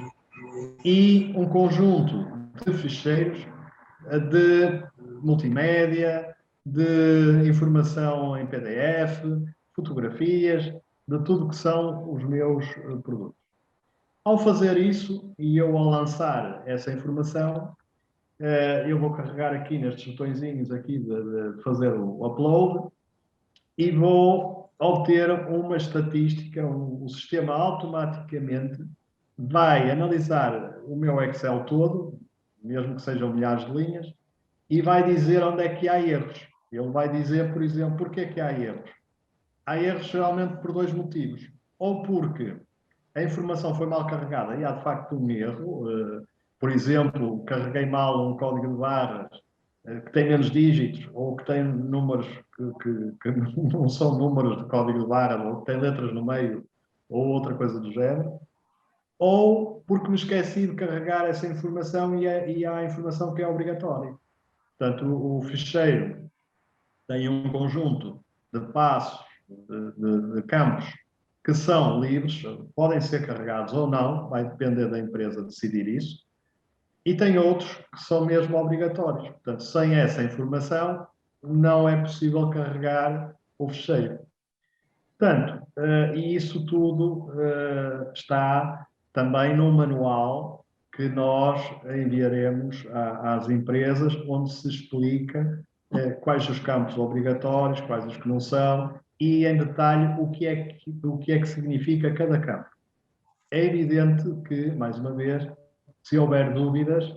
e um conjunto de ficheiros de multimédia, de informação em PDF, fotografias, de tudo que são os meus produtos. Ao fazer isso, e eu ao lançar essa informação, eu vou carregar aqui nestes botõezinhos aqui de fazer o upload e vou obter uma estatística, o sistema automaticamente vai analisar o meu Excel todo, mesmo que sejam milhares de linhas, e vai dizer onde é que há erros. Ele vai dizer, por exemplo, porque é que há erros. Há erros geralmente por dois motivos. Ou porque a informação foi mal carregada e há de facto um erro. Por exemplo, carreguei mal um código de barras que tem menos dígitos ou que tem números que não são números de código de barras ou que tem letras no meio ou outra coisa do género. Ou porque me esqueci de carregar essa informação e há informação que é obrigatória. Portanto, o ficheiro tem um conjunto de passos, de campos que são livres, podem ser carregados ou não, vai depender da empresa decidir isso, e tem outros que são mesmo obrigatórios. Portanto, sem essa informação, não é possível carregar o ficheiro. Portanto, e isso tudo está também no manual que nós enviaremos às empresas, onde se explica quais os campos obrigatórios, quais os que não são, e em detalhe o que é que significa cada campo. É evidente que, mais uma vez, se houver dúvidas,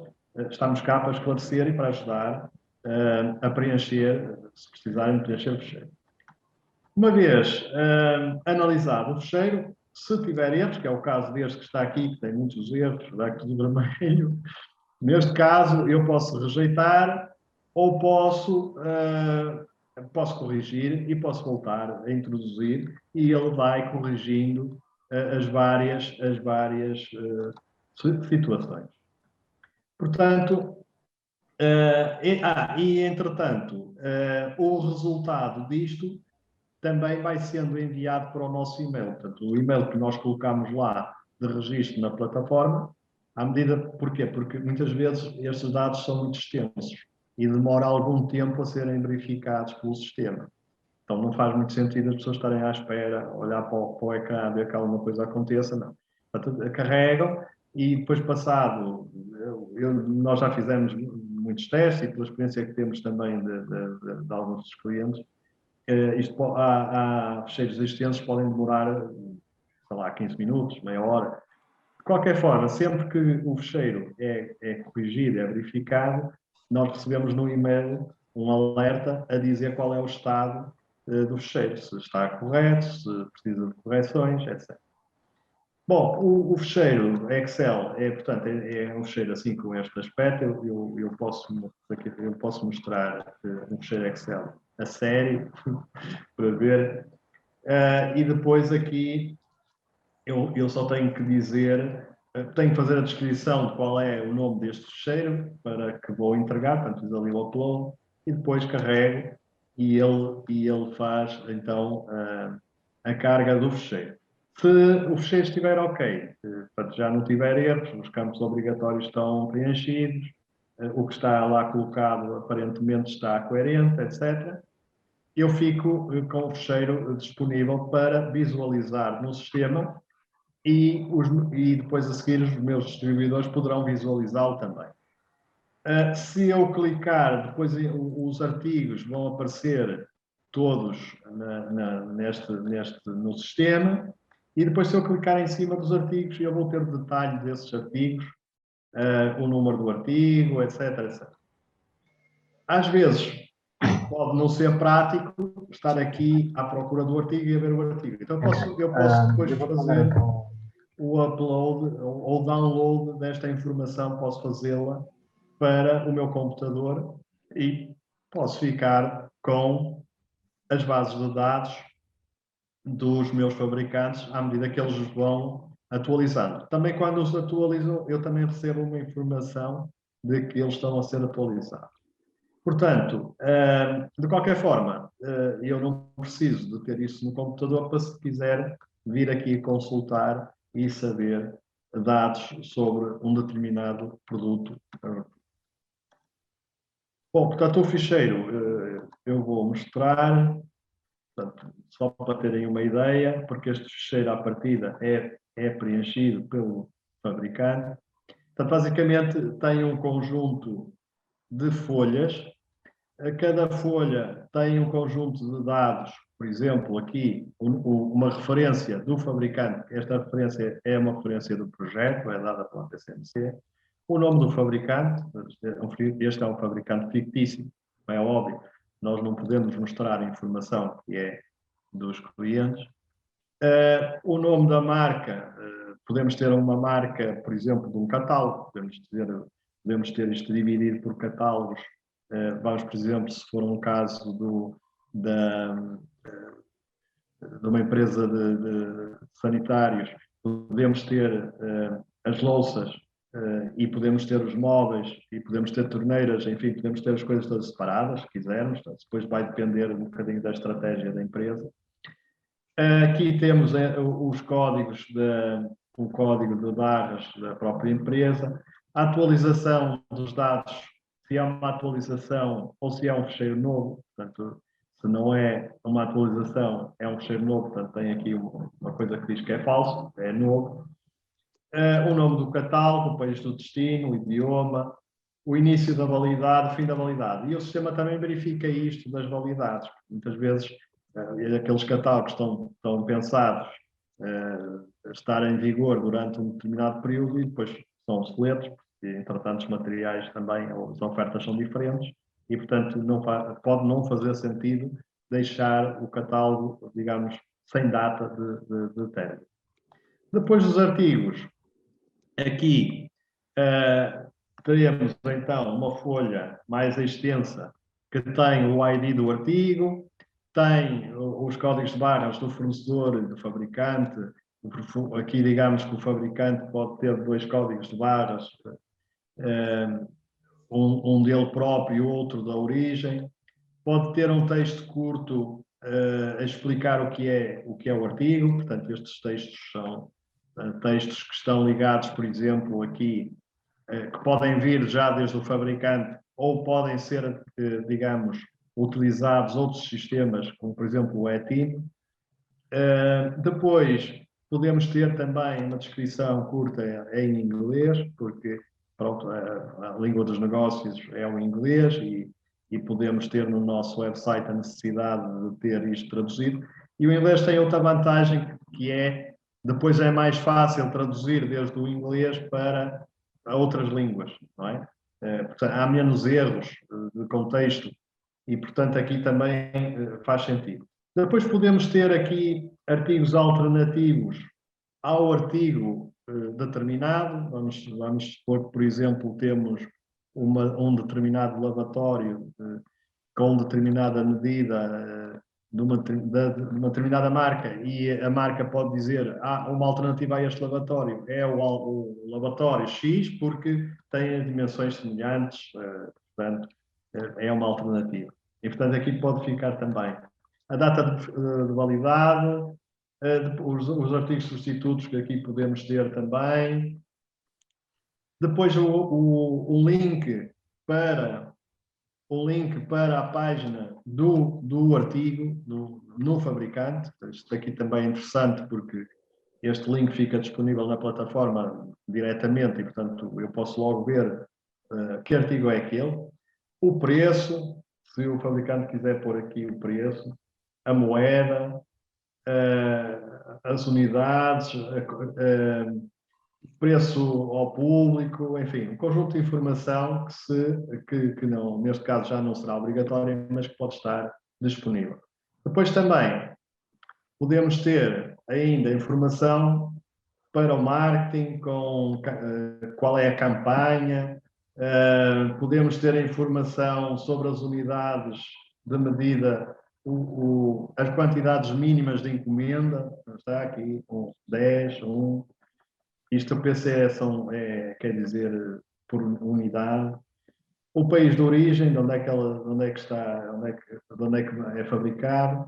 estamos cá para esclarecer e para ajudar a preencher, se precisarem preencher o fecheiro. Uma vez analisado o fecheiro, se tiver erros, que é o caso deste que está aqui, que tem muitos erros, dá tudo vermelho, neste caso eu posso rejeitar ou posso corrigir e posso voltar a introduzir e ele vai corrigindo as várias situações. Portanto, entretanto, o resultado disto também vai sendo enviado para o nosso e-mail. Portanto, o e-mail que nós colocamos lá de registro na plataforma, à medida, porquê? Porque muitas vezes estes dados são muito extensos e demora algum tempo a serem verificados pelo sistema. Então não faz muito sentido as pessoas estarem à espera, olhar para o ecrã, ver que alguma coisa aconteça, não. Portanto, carregam e depois passado, nós já fizemos muitos testes e pela experiência que temos também de alguns dos clientes, há fecheiros existentes que podem demorar, sei lá, 15 minutos, meia hora. De qualquer forma, sempre que o fecheiro é corrigido, é verificado, nós recebemos no e-mail um alerta a dizer qual é o estado do fecheiro, se está correto, se precisa de correções, etc. Bom, o fecheiro Excel portanto, é um fecheiro assim com este aspecto. Eu posso mostrar um fecheiro Excel a sério para ver. E depois aqui eu só tenho que dizer, tenho que fazer a descrição de qual é o nome deste fecheiro para que vou entregar, portanto fiz ali o upload e depois carrego e ele faz então a carga do fecheiro. Se o fecheiro estiver ok, portanto já não tiver erros, os campos obrigatórios estão preenchidos, o que está lá colocado aparentemente está coerente, etc., eu fico com o fecheiro disponível para visualizar no sistema e depois a seguir os meus distribuidores poderão visualizá-lo também. Se eu clicar, depois os artigos vão aparecer todos no sistema e depois se eu clicar em cima dos artigos eu vou ter o detalhe desses artigos, o número do artigo, etc, etc. Às vezes pode não ser prático estar aqui à procura do artigo e a ver o artigo. Então eu posso depois fazer o upload ou download desta informação, posso fazê-la para o meu computador e posso ficar com as bases de dados dos meus fabricantes à medida que eles vão atualizando. Também quando os atualizam, eu também recebo uma informação de que eles estão a ser atualizados. Portanto, de qualquer forma, eu não preciso de ter isso no computador para, se quiser, vir aqui consultar e saber dados sobre um determinado produto. Bom, portanto, o ficheiro eu vou mostrar. Portanto, só para terem uma ideia, porque este fecheiro à partida é preenchido pelo fabricante. Portanto, basicamente tem um conjunto de folhas. Cada folha tem um conjunto de dados, por exemplo, aqui uma referência do fabricante. Esta referência é uma referência do projeto, é dada pela PCMC. O nome do fabricante, este é um fabricante fictício, é óbvio, nós não podemos mostrar a informação que é dos clientes. O nome da marca, podemos ter uma marca, por exemplo, de um catálogo, podemos ter isto dividido por catálogos. Vamos, por exemplo, se for um caso de uma empresa de sanitários, podemos ter as louças e podemos ter os móveis e podemos ter torneiras, enfim, podemos ter as coisas todas separadas, se quisermos. Depois vai depender um bocadinho da estratégia da empresa. Aqui temos os códigos, o código de barras da própria empresa, a atualização dos dados, se é uma atualização ou se é um fecheiro novo. Portanto, se não é uma atualização, é um fecheiro novo. Portanto, tem aqui uma coisa que diz que é falso, é novo. O nome do catálogo, o país do destino, o idioma, o início da validade, o fim da validade. E o sistema também verifica isto das validades. Muitas vezes aqueles catálogos estão pensados a estar em vigor durante um determinado período e depois são obsoletos, porque entretanto os materiais também, as ofertas são diferentes e, portanto, pode não fazer sentido deixar o catálogo, digamos, sem data de término. Depois dos artigos, aqui teremos então uma folha mais extensa que tem o ID do artigo, tem os códigos de barras do fornecedor e do fabricante. Aqui digamos que o fabricante pode ter 2 códigos de barras, um dele próprio e outro da origem. Pode ter um texto curto a explicar o que é o artigo. Portanto, estes textos são textos que estão ligados, por exemplo, aqui, que podem vir já desde o fabricante ou podem ser, digamos, utilizados outros sistemas, como por exemplo o ETIM. Depois podemos ter também uma descrição curta em inglês, porque pronto, a língua dos negócios é o inglês e podemos ter no nosso website a necessidade de ter isto traduzido. E o inglês tem outra vantagem, que depois é mais fácil traduzir desde o inglês para outras línguas, não é? Portanto, há menos erros de contexto e, portanto, aqui também faz sentido. Depois podemos ter aqui artigos alternativos ao artigo determinado. Vamos supor que, por exemplo, temos um determinado lavatório com determinada medida de uma determinada marca e a marca pode dizer uma alternativa a este lavatório é o lavatório X porque tem as dimensões semelhantes, portanto, é uma alternativa. E, portanto, aqui pode ficar também a data de validade, os artigos substitutos que aqui podemos ter também. Depois o link para a página do artigo no fabricante. Isto aqui também é interessante porque este link fica disponível na plataforma diretamente e, portanto, eu posso logo ver que artigo é aquele. O preço, se o fabricante quiser pôr aqui o preço, a moeda, as unidades, preço ao público, enfim, um conjunto de informação que não, neste caso já não será obrigatória, mas que pode estar disponível. Depois também podemos ter ainda informação para o marketing, com qual é a campanha, podemos ter informação sobre as unidades de medida, as quantidades mínimas de encomenda, está aqui, 10, 1. Isto o PCE quer dizer por unidade. O país de origem, de onde é que é fabricado.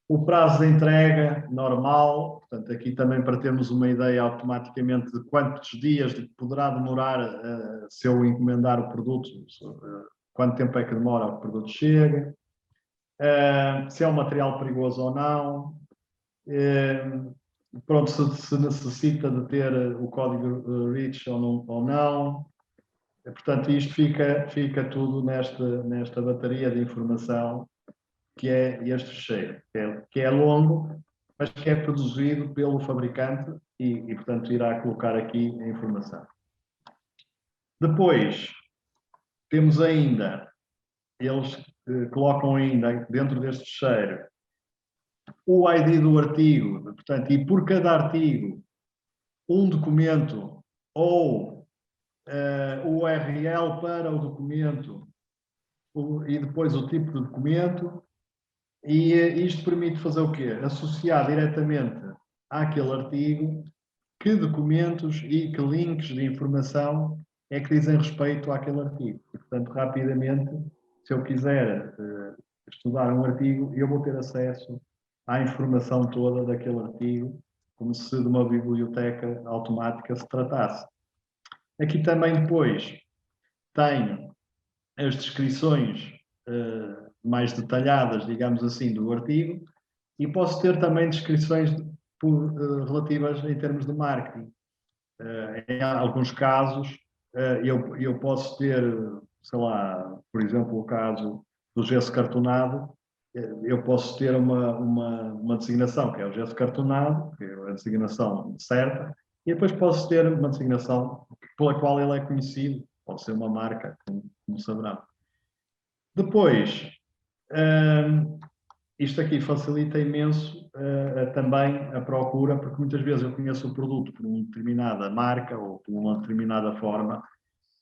O prazo de entrega normal, portanto, aqui também para termos uma ideia automaticamente de quantos dias poderá demorar se eu encomendar o produto, quanto tempo é que demora o produto chega. se é um material perigoso ou não, pronto, se necessita de ter o código REACH ou não. Portanto, isto fica tudo nesta bateria de informação que é este fecheiro, que é longo, mas que é produzido pelo fabricante e, portanto, irá colocar aqui a informação. Depois, temos ainda, eles colocam ainda dentro deste fecheiro o ID do artigo, portanto, e por cada artigo um documento ou o URL para o documento e depois o tipo de documento, e isto permite fazer o quê? Associar diretamente àquele artigo que documentos e que links de informação é que dizem respeito àquele artigo. E, portanto, rapidamente, se eu quiser estudar um artigo, eu vou ter acesso à informação toda daquele artigo, como se de uma biblioteca automática se tratasse. Aqui também depois tenho as descrições mais detalhadas, digamos assim, do artigo, e posso ter também descrições relativas em termos de marketing. Em alguns casos, eu posso ter, sei lá, por exemplo, o caso do gesso cartonado, eu posso ter uma designação, que é o gesso cartonado, que é a designação certa, e depois posso ter uma designação pela qual ele é conhecido, pode ser uma marca, como saberão. Depois, isto aqui facilita imenso também a procura, porque muitas vezes eu conheço o produto por uma determinada marca ou por uma determinada forma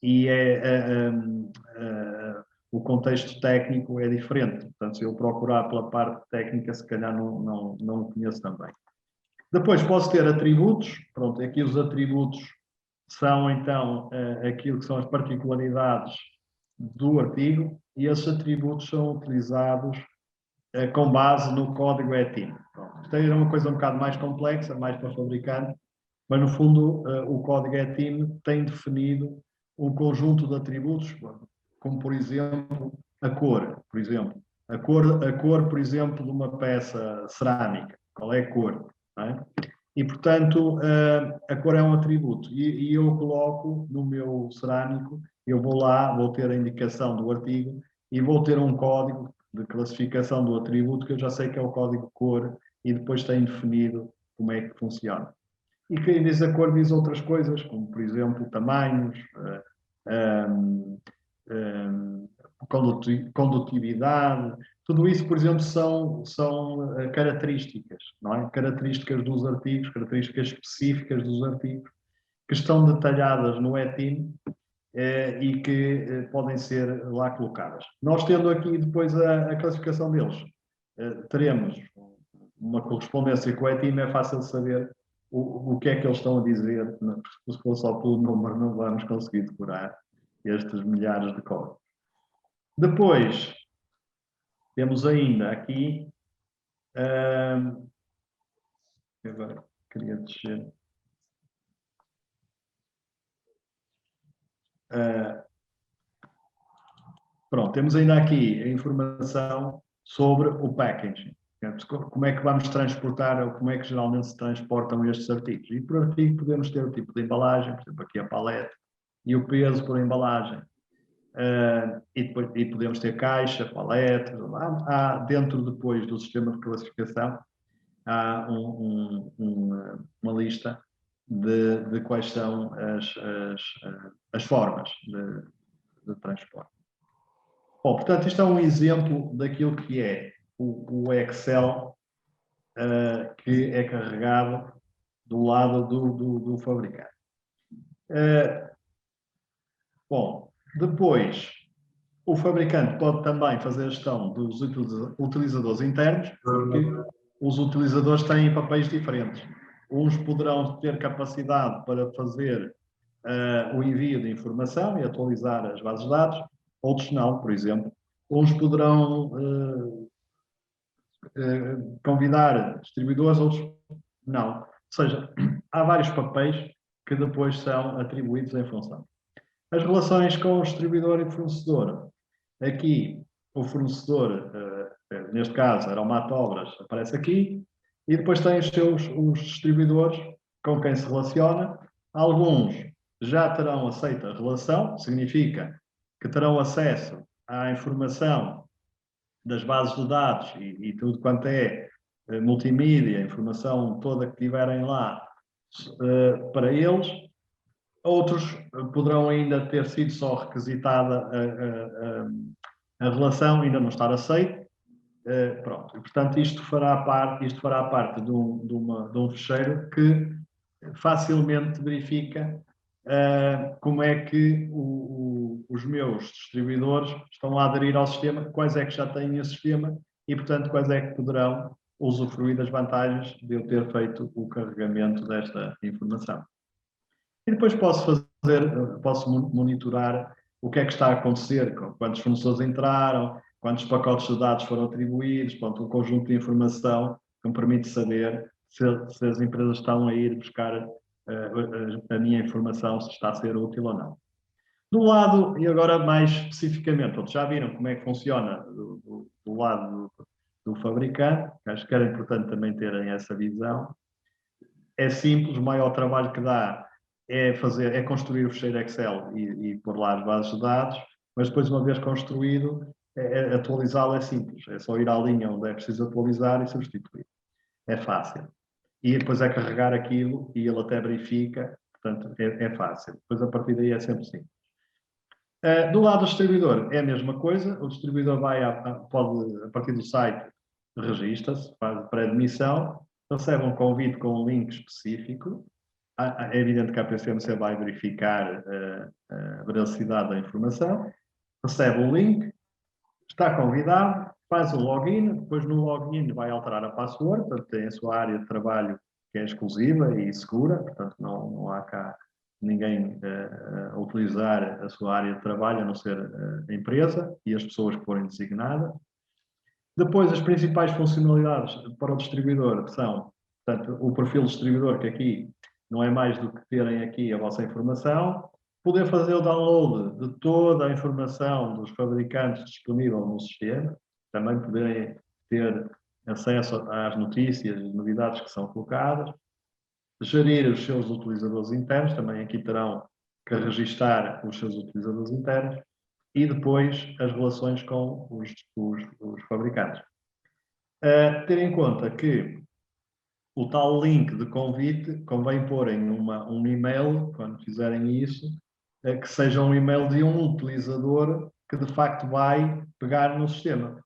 e o contexto técnico é diferente. Portanto, se eu procurar pela parte técnica, se calhar não o conheço também. Depois posso ter atributos. Pronto, aqui os atributos são então aquilo que são as particularidades do artigo e esses atributos são utilizados com base no código ETIM. Isto é uma coisa um bocado mais complexa, mais para o fabricante, mas no fundo o código ETIM tem definido um conjunto de atributos, como por exemplo a cor, por exemplo. A cor, por exemplo, de uma peça cerâmica. Qual é a cor? Não é? E, portanto, a cor é um atributo. E eu coloco no meu cerâmico, eu vou lá, vou ter a indicação do artigo e vou ter um código de classificação do atributo que eu já sei que é o código cor e depois tem definido como é que funciona. E quem diz a cor diz outras coisas, como, por exemplo, tamanhos, condutividade. Tudo isso, por exemplo, são características, não é? Características dos artigos, características específicas dos artigos, que estão detalhadas no ETIM e que podem ser lá colocadas. Nós tendo aqui depois a classificação deles, teremos uma correspondência com o ETIM, é fácil de saber o que é que eles estão a dizer, se for só pelo número não vamos conseguir decorar estes milhares de códigos. Depois, temos ainda aqui, agora queria descer, pronto, temos ainda aqui a informação sobre o packaging. Como é que vamos transportar, ou como é que geralmente se transportam estes artigos. E por artigo podemos ter o tipo de embalagem, por exemplo, aqui a palete, e o peso por embalagem. E podemos ter caixa, palete. Há dentro depois do sistema de classificação, há uma lista de quais são as formas de transporte. Bom, portanto, isto é um exemplo daquilo que é o Excel que é carregado do lado do fabricante. Bom, depois, o fabricante pode também fazer a gestão dos utilizadores internos, porque os utilizadores têm papéis diferentes. Uns poderão ter capacidade para fazer o envio de informação e atualizar as bases de dados, outros não, por exemplo. Uns poderão convidar distribuidores, outros não. Ou seja, há vários papéis que depois são atribuídos em função. As relações com o distribuidor e fornecedor. Aqui o fornecedor, neste caso, Aeromato Obras, aparece aqui, e depois tem os distribuidores com quem se relaciona. Alguns já terão aceito a relação, significa que terão acesso à informação das bases de dados e tudo quanto é multimídia, informação toda que tiverem lá para eles. Outros poderão ainda ter sido só requisitada a relação, ainda não estar aceito. Pronto. E, portanto, isto fará parte de um fecheiro que facilmente verifica como é que os meus distribuidores estão a aderir ao sistema, quais é que já têm esse sistema e, portanto, quais é que poderão usufruir das vantagens de eu ter feito o carregamento desta informação. E depois posso monitorar o que é que está a acontecer, quantos fornecedores entraram, quantos pacotes de dados foram atribuídos, pronto, um conjunto de informação que me permite saber se as empresas estão a ir buscar a minha informação, se está a ser útil ou não. Do lado, e agora mais especificamente, já viram como é que funciona do lado do fabricante, acho que era importante também terem essa visão. É simples, o maior trabalho que dá é construir o fecheiro Excel e pôr lá as bases de dados, mas depois, uma vez construído, atualizá-lo é simples, é só ir à linha onde é preciso atualizar e substituir. É fácil. E depois é carregar aquilo e ele até verifica, portanto é fácil. Depois a partir daí é sempre simples. Do lado do distribuidor é a mesma coisa, o distribuidor pode, a partir do site, registra-se, faz pré-admissão, recebe um convite com um link específico. É evidente que a PCMC vai verificar a veracidade da informação, recebe o link, está convidado, faz o login, depois no login vai alterar a password, portanto tem a sua área de trabalho que é exclusiva e segura, portanto não há cá ninguém a utilizar a sua área de trabalho, a não ser a empresa e as pessoas que forem designadas. Depois, as principais funcionalidades para o distribuidor são, portanto, o perfil do distribuidor, que aqui não é mais do que terem aqui a vossa informação, poder fazer o download de toda a informação dos fabricantes disponível no sistema, também poderem ter acesso às notícias e novidades que são colocadas, gerir os seus utilizadores internos, também aqui terão que registar os seus utilizadores internos, e depois as relações com os fabricantes. Ter em conta que o tal link de convite convém porem um e-mail, quando fizerem isso, que seja um e-mail de um utilizador que de facto vai pegar no sistema.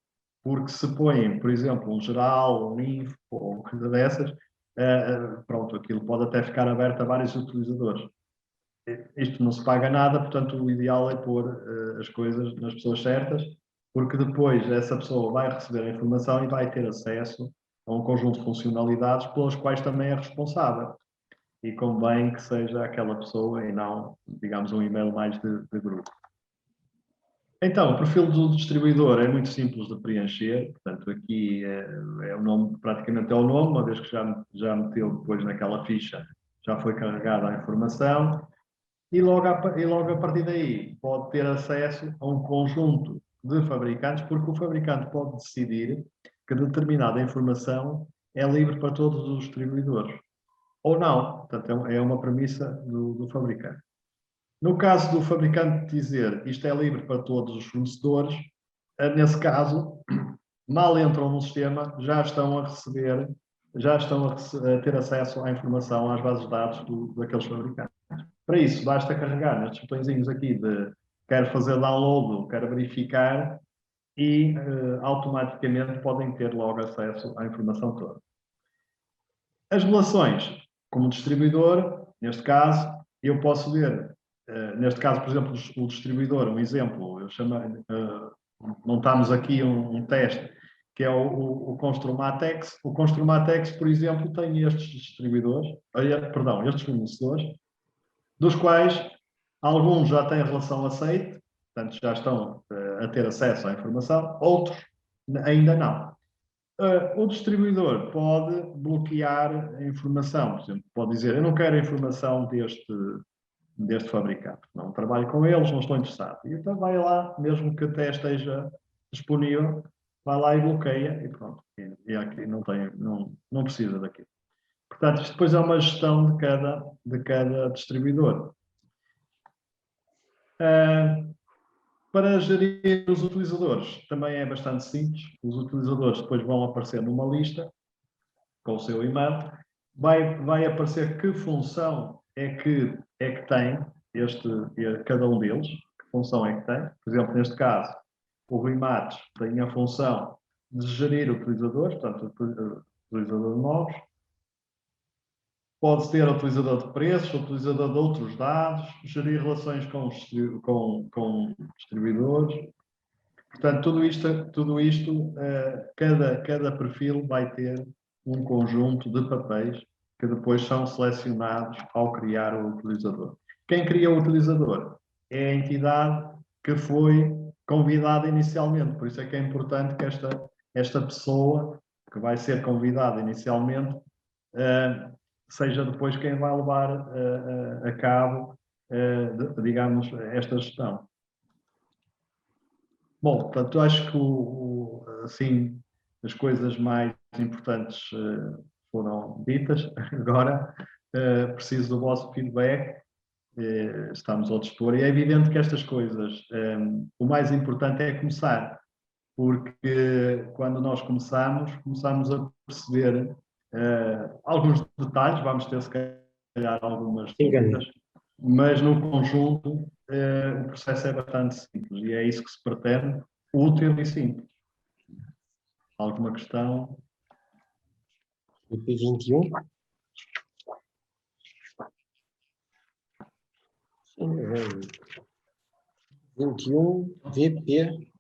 Porque se põem, por exemplo, um geral, um info ou coisa dessas, pronto, aquilo pode até ficar aberto a vários utilizadores. Isto não se paga nada, portanto o ideal é pôr as coisas nas pessoas certas, porque depois essa pessoa vai receber a informação e vai ter acesso a um conjunto de funcionalidades pelas quais também é responsável. E convém que seja aquela pessoa e não, digamos, um e-mail mais de grupo. Então, o perfil do distribuidor é muito simples de preencher, portanto aqui é o nome, praticamente é o nome, uma vez que já meteu depois naquela ficha, já foi carregada a informação, e logo a partir daí pode ter acesso a um conjunto de fabricantes, porque o fabricante pode decidir que determinada informação é livre para todos os distribuidores, ou não, portanto é uma premissa do fabricante. No caso do fabricante dizer isto é livre para todos os fornecedores, nesse caso, mal entram no sistema, já estão a ter acesso à informação, às bases de dados daqueles fabricantes. Para isso, basta carregar nestes botõezinhos aqui de quer fazer download, quer verificar, e automaticamente podem ter logo acesso à informação toda. As relações como distribuidor, neste caso, eu posso ver, neste caso, por exemplo, o distribuidor, um exemplo, montamos aqui um teste, que é o Construmatex. O Construmatex, por exemplo, tem estes distribuidores, estes fornecedores, dos quais alguns já têm relação aceite, portanto já estão a ter acesso à informação, outros ainda não. O distribuidor pode bloquear a informação, por exemplo, pode dizer, eu não quero a informação deste fabricante, não trabalho com eles, não estou interessado. E então vai lá, mesmo que até esteja disponível, vai lá e bloqueia e pronto. E aqui não precisa daquilo. Portanto, isto depois é uma gestão de cada distribuidor. Para gerir os utilizadores também é bastante simples. Os utilizadores depois vão aparecer numa lista com o seu e-mail. Vai aparecer que função é que tem cada um deles. Que função é que tem. Por exemplo, neste caso, o Rui Matos tem a função de gerir utilizadores, portanto, utilizadores novos. Pode ter utilizador de preços, utilizador de outros dados, gerir relações com distribuidores. Portanto, tudo isto cada perfil vai ter um conjunto de papéis que depois são selecionados ao criar o utilizador. Quem cria o utilizador é a entidade que foi convidada inicialmente. Por isso é que é importante que esta pessoa que vai ser convidada inicialmente seja depois quem vai levar a cabo, digamos, esta gestão. Bom, portanto, acho que assim, as coisas mais importantes foram ditas. Agora preciso do vosso feedback, estamos ao dispor. E é evidente que estas coisas, o mais importante é começar, porque quando nós começamos a perceber alguns detalhes, vamos ter se calhar algumas dúvidas, mas no conjunto o processo é bastante simples e é isso que se pretende, útil e simples. Alguma questão? VP 21. Sim, 21, VP.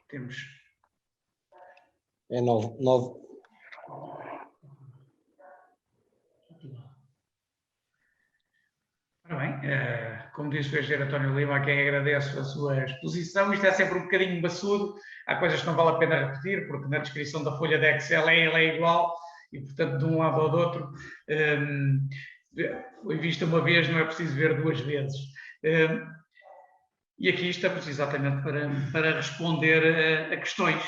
Temos. É 9. Ora bem, como disse o engenheiro António Lima, a quem agradeço a sua exposição. Isto é sempre um bocadinho maçudo, há coisas que não vale a pena repetir, porque na descrição da folha de Excel ela é igual, e portanto de um lado ao do outro, foi vista uma vez, não é preciso ver duas vezes. E aqui estamos exatamente para responder a questões.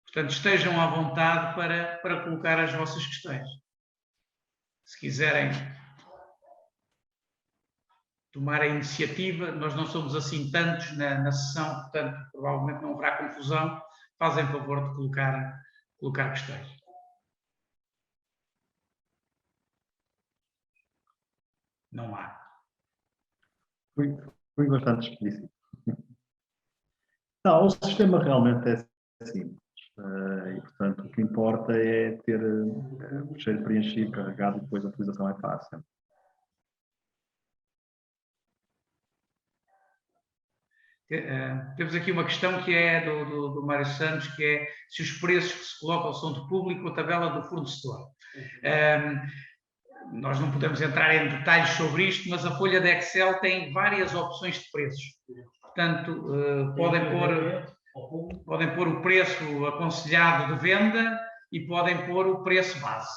Portanto, estejam à vontade para colocar as vossas questões. Se quiserem tomar a iniciativa, nós não somos assim tantos na sessão, portanto, provavelmente não haverá confusão. Fazem favor de colocar questões. Não há. Fui bastante explícito. Não, o sistema realmente é simples. E, portanto, o que importa é ter o fecheiro preenchido, carregado e depois a utilização é fácil. Temos aqui uma questão que é do Mário Santos, que é se os preços que se colocam são de público ou tabela do fornecedor. Nós não podemos entrar em detalhes sobre isto, mas a folha de Excel tem várias opções de preços. Portanto, podem pôr o preço aconselhado de venda e podem pôr o preço base,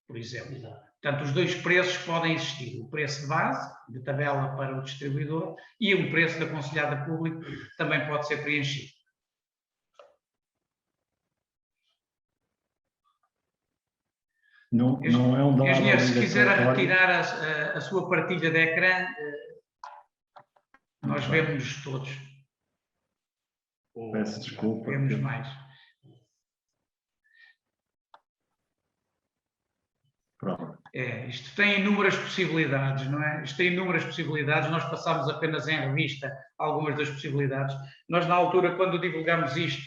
por exemplo. Portanto, os dois preços podem existir. O preço de base, de tabela para o distribuidor, e o preço de aconselhado a público também pode ser preenchido. Não é um dado engenheiro, se quiser obrigatório. retirar a sua partilha de ecrã, nós vemos todos. Peço desculpa. Vemos mais. Pronto. Isto tem inúmeras possibilidades, não é? Isto tem inúmeras possibilidades, nós passámos apenas em revista algumas das possibilidades. Nós, na altura, quando divulgamos isto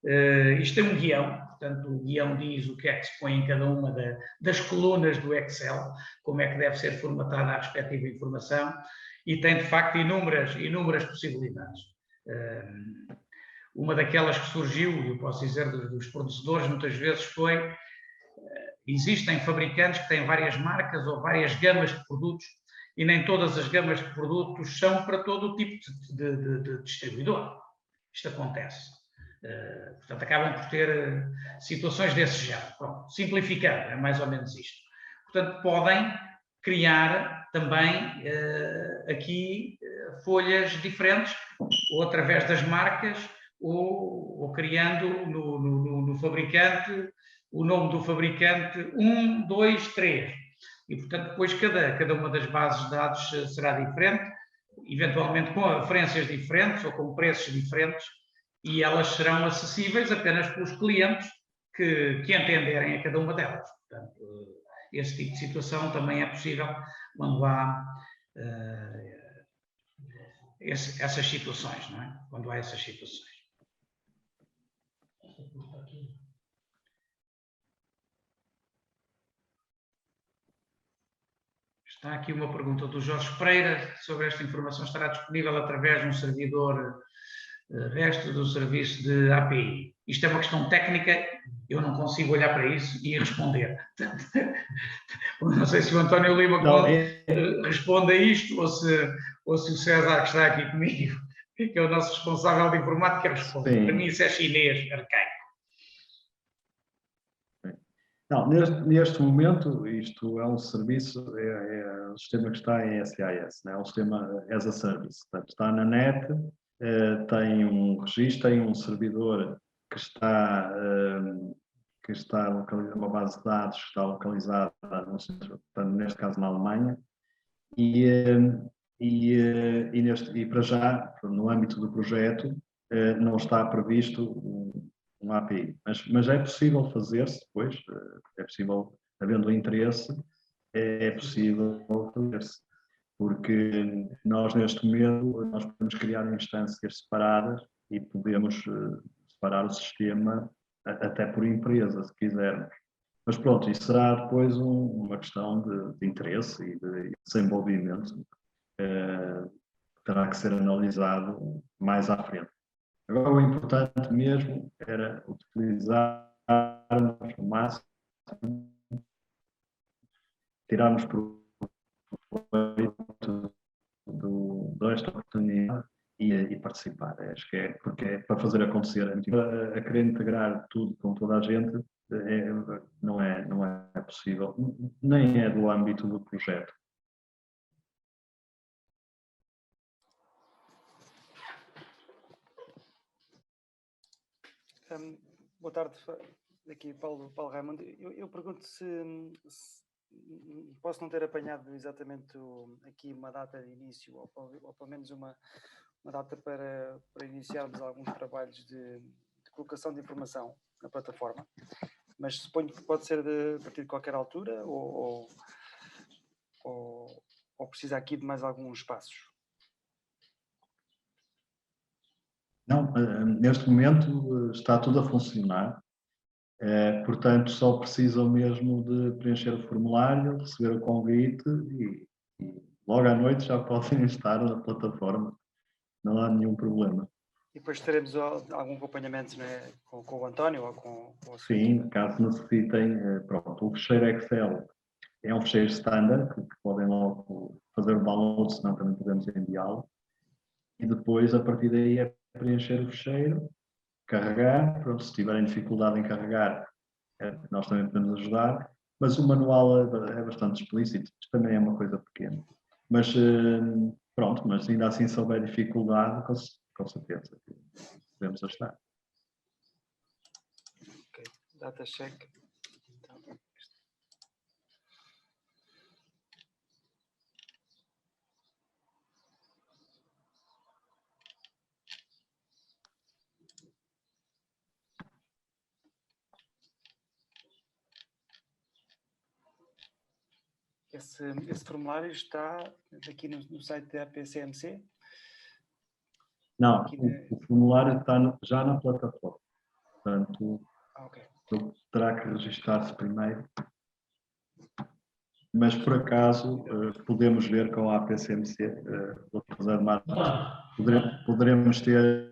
tem um guião, portanto, o guião diz o que é que se põe em cada uma das colunas do Excel, como é que deve ser formatada a respectiva informação, e tem, de facto, inúmeras possibilidades. Uma daquelas que surgiu, eu posso dizer, dos fornecedores, muitas vezes foi... Existem fabricantes que têm várias marcas ou várias gamas de produtos e nem todas as gamas de produtos são para todo o tipo de distribuidor. Isto acontece. Portanto, acabam por ter situações desse género. Pronto, simplificando, é mais ou menos isto. Portanto, podem criar também aqui folhas diferentes, ou através das marcas, ou criando no fabricante o nome do fabricante 1, 2, 3. E, portanto, depois cada uma das bases de dados será diferente, eventualmente com referências diferentes ou com preços diferentes, e elas serão acessíveis apenas pelos clientes que entenderem a cada uma delas. Portanto, esse tipo de situação também é possível quando há essas situações, não é? Quando há essas situações. Está aqui uma pergunta do Jorge Pereira sobre esta informação estará disponível através de um servidor resto do serviço de API. Isto é uma questão técnica, eu não consigo olhar para isso e responder. Não sei se o António Lima responde a isto ou se o César que está aqui comigo, que é o nosso responsável de informática, responde. Sim. Para mim isso é chinês, arcaico. Não, neste momento, isto é um serviço, o sistema que está em SaaS, né? É um sistema as a service. Portanto, está na net, tem um registro, tem um servidor que está localizado, uma base de dados que está localizada no centro, neste caso na Alemanha, e para já, no âmbito do projeto, não está previsto um API, mas é possível fazer-se depois, é possível, havendo interesse, é possível fazer-se, porque nós neste momento nós podemos criar instâncias separadas e podemos separar o sistema até por empresa, se quisermos. Mas pronto, isso será depois uma questão de interesse e de desenvolvimento, terá que ser analisado mais à frente. Agora, o importante mesmo era utilizar o máximo, tirarmos proveito desta oportunidade e participar. Acho que porque para fazer acontecer, a querer integrar tudo com toda a gente, não é possível, nem é do âmbito do projeto. Boa tarde, aqui Paulo Raimundo. Eu pergunto se posso não ter apanhado exatamente aqui uma data de início, ou pelo menos uma data para iniciarmos alguns trabalhos de colocação de informação na plataforma, mas suponho que pode ser a partir de qualquer altura ou precisa aqui de mais alguns passos? Não, neste momento está tudo a funcionar, portanto só precisam mesmo de preencher o formulário, receber o convite e logo à noite já podem estar na plataforma, não há nenhum problema. E depois teremos algum acompanhamento, né, com o António ou com o Sim, caso necessitem, pronto, o fecheiro Excel é um fecheiro standard que podem logo fazer o download, senão também podemos enviá-lo. E depois, a partir daí, é preencher o fecheiro, carregar, pronto, se tiverem dificuldade em carregar, nós também podemos ajudar, mas o manual é bastante explícito, isto também é uma coisa pequena. Mas, pronto, mas ainda assim, se houver dificuldade, com certeza podemos ajudar. Ok, data check. Então, esse formulário está aqui no site da APCMC? Não, o formulário está já na plataforma, portanto, okay. Terá que registrar-se primeiro, mas por acaso podemos ver com a APCMC, poderemos ter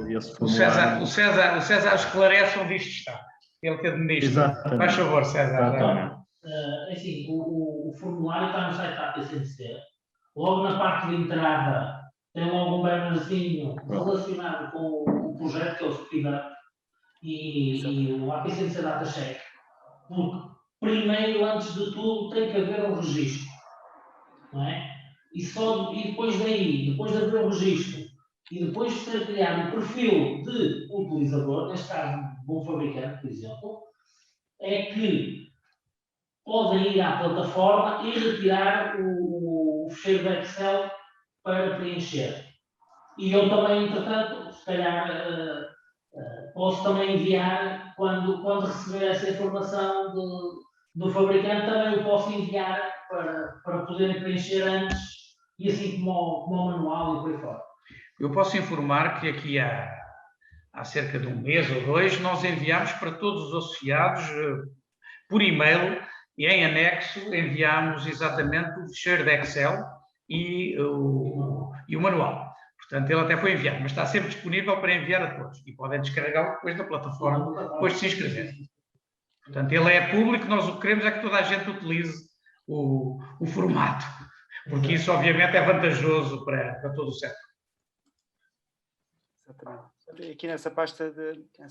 esse formulário. O César esclarece onde isto está, ele que administra. Exatamente. Faz favor, César. Assim, o formulário está no site da APCMC. Logo na parte de entrada tem logo um bannerzinho relacionado com o projeto, que é o Speedup, e o APCMC Data Check. Porque primeiro, antes de tudo, tem que haver um registro. não é? E depois daí, depois de haver o registro, e depois de ser criado um perfil de utilizador, neste caso de um fabricante, por exemplo, é que podem ir à plataforma e retirar o fecheiro de Excel para preencher. E eu também, entretanto, se calhar, posso também enviar, quando receber essa informação do fabricante, também o posso enviar para poderem preencher antes, e assim como o manual e por aí fora. Eu posso informar que aqui há cerca de um mês ou dois, nós enviámos para todos os associados, por e-mail, e em anexo enviámos exatamente o ficheiro de Excel e o manual. Portanto, ele até foi enviado, mas está sempre disponível para enviar a todos. E podem descarregá-lo depois da plataforma, depois de se inscrever. Portanto, ele é público, nós o que queremos é que toda a gente utilize o formato, porque isso obviamente é vantajoso para todo o setor. Exatamente. Aqui nessa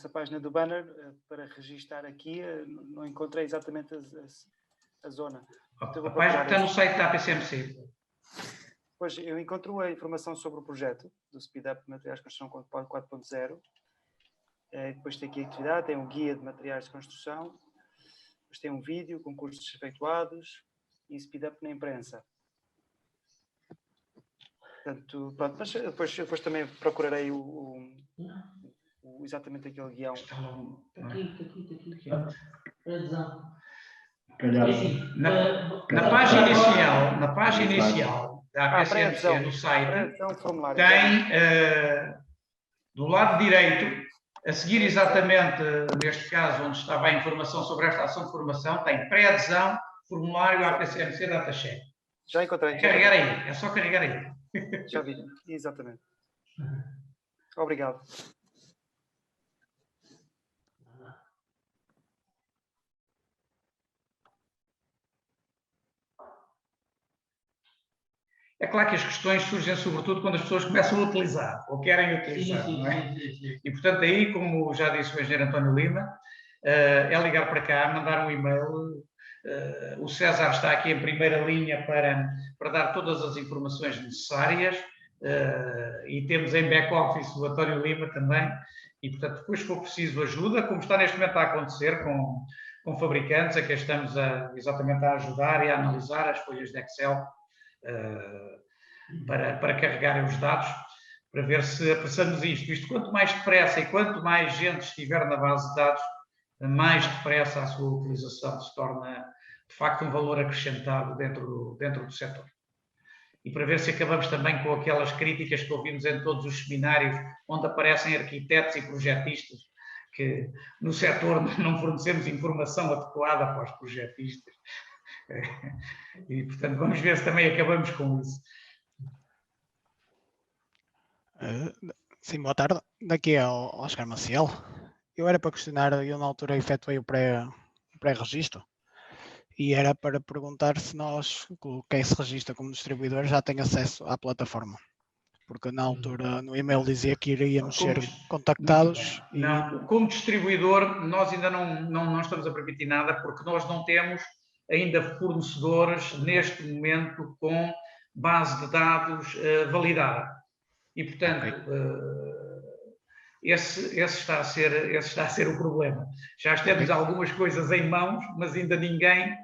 página do banner, para registar aqui, não encontrei exatamente a zona. A página está no site da APCMC. Pois, eu encontro a informação sobre o projeto do Speed Up de Materiais de Construção 4.0. Depois tem aqui a atividade, tem um guia de materiais de construção, depois tem um vídeo com cursos efetuados e Speed Up na imprensa. Portanto, pronto, mas depois também procurarei exatamente aquele guião. Está aqui. Adesão. Na página inicial da APCMC no site, tem do lado direito, a seguir exatamente, neste caso, onde estava a informação sobre esta ação de formação, tem pré-adesão, formulário APCMC DataCheck. Já encontrei. É só carregar aí. Já vi, exatamente. Obrigado. É claro que as questões surgem sobretudo quando as pessoas começam a utilizar, ou querem utilizar, não é? E portanto aí, como já disse o engenheiro António Lima, é ligar para cá, mandar um e-mail. O César está aqui em primeira linha para dar todas as informações necessárias, e temos em back-office o António Lima também, e portanto depois se for preciso ajuda, como está neste momento a acontecer com fabricantes, a que estamos exatamente a ajudar e a analisar as folhas de Excel, para carregarem os dados, para ver se apressamos isto. Quanto mais depressa e quanto mais gente estiver na base de dados, mais depressa a sua utilização se torna, de facto, um valor acrescentado dentro do setor. E para ver se acabamos também com aquelas críticas que ouvimos em todos os seminários, onde aparecem arquitetos e projetistas, que no setor não fornecemos informação adequada para os projetistas. E, portanto, vamos ver se também acabamos com isso. Sim, boa tarde. Daqui é o Oscar Maciel. Eu era para questionar, eu na altura efetuei o pré-registro e era para perguntar se quem se registra como distribuidor já tem acesso à plataforma. Porque na altura no e-mail dizia que iríamos ser contactados. Não, como distribuidor nós ainda não estamos a permitir nada, porque nós não temos ainda fornecedores neste momento com base de dados validada. E, portanto, esse está a ser o problema. Já temos algumas coisas em mãos, mas ainda ninguém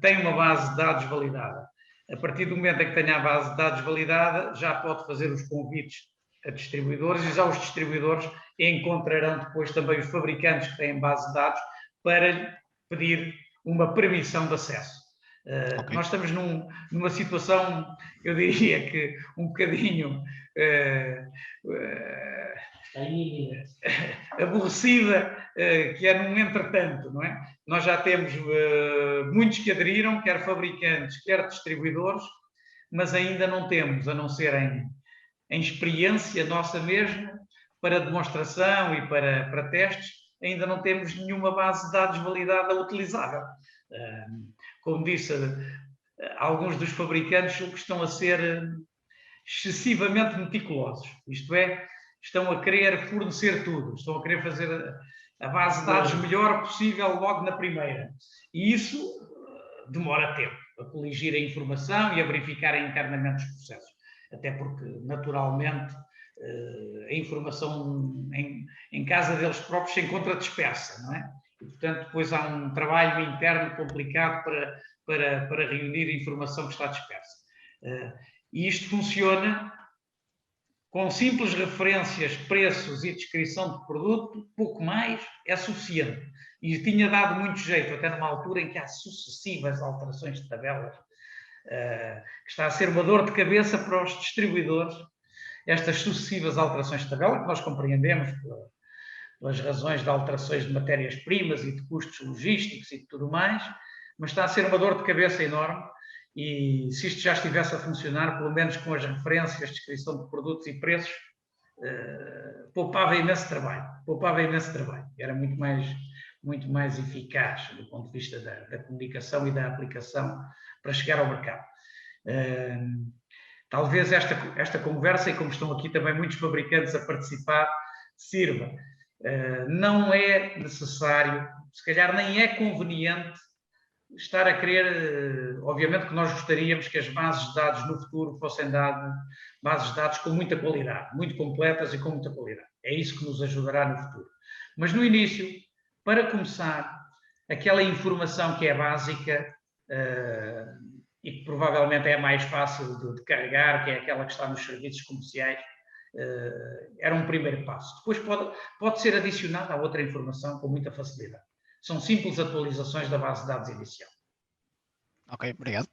tem uma base de dados validada. A partir do momento em que tenha a base de dados validada, já pode fazer os convites a distribuidores, e já os distribuidores encontrarão depois também os fabricantes que têm base de dados para pedir uma permissão de acesso. Nós estamos numa situação, eu diria que um bocadinho aborrecida, que é num entretanto, não é? Nós já temos muitos que aderiram, quer fabricantes, quer distribuidores, mas ainda não temos, a não ser em experiência nossa mesmo, para demonstração e para testes, ainda não temos nenhuma base de dados validada utilizável. Como disse, alguns dos fabricantes estão a ser excessivamente meticulosos. Isto é, estão a querer fornecer tudo, estão a querer fazer a base de dados melhor possível logo na primeira. E isso demora tempo. a coligir a informação e a verificar internamente os processos. Até porque, naturalmente, a informação em casa deles próprios se encontra dispersa, não é? E, portanto, depois há um trabalho interno complicado para reunir a informação que está dispersa. E isto funciona com simples referências, preços e descrição de produto, pouco mais é suficiente. E tinha dado muito jeito, até numa altura em que há sucessivas alterações de tabelas, que está a ser uma dor de cabeça para os distribuidores, estas sucessivas alterações de tabela, que nós compreendemos pelas razões de alterações de matérias-primas e de custos logísticos e de tudo mais, mas está a ser uma dor de cabeça enorme. E se isto já estivesse a funcionar, pelo menos com as referências, descrição de produtos e preços, poupava imenso trabalho. Era muito mais eficaz do ponto de vista da comunicação e da aplicação para chegar ao mercado. Talvez esta conversa, e como estão aqui também muitos fabricantes a participar, sirva. Não é necessário, se calhar nem é conveniente, estar a querer, obviamente que nós gostaríamos que as bases de dados no futuro fossem bases de dados com muita qualidade, muito completas e com muita qualidade. É isso que nos ajudará no futuro. Mas no início, para começar, aquela informação que é básica e que provavelmente é mais fácil de carregar, que é aquela que está nos serviços comerciais, era um primeiro passo. Depois pode ser adicionada a outra informação com muita facilidade. São simples atualizações da base de dados inicial. Ok, obrigado.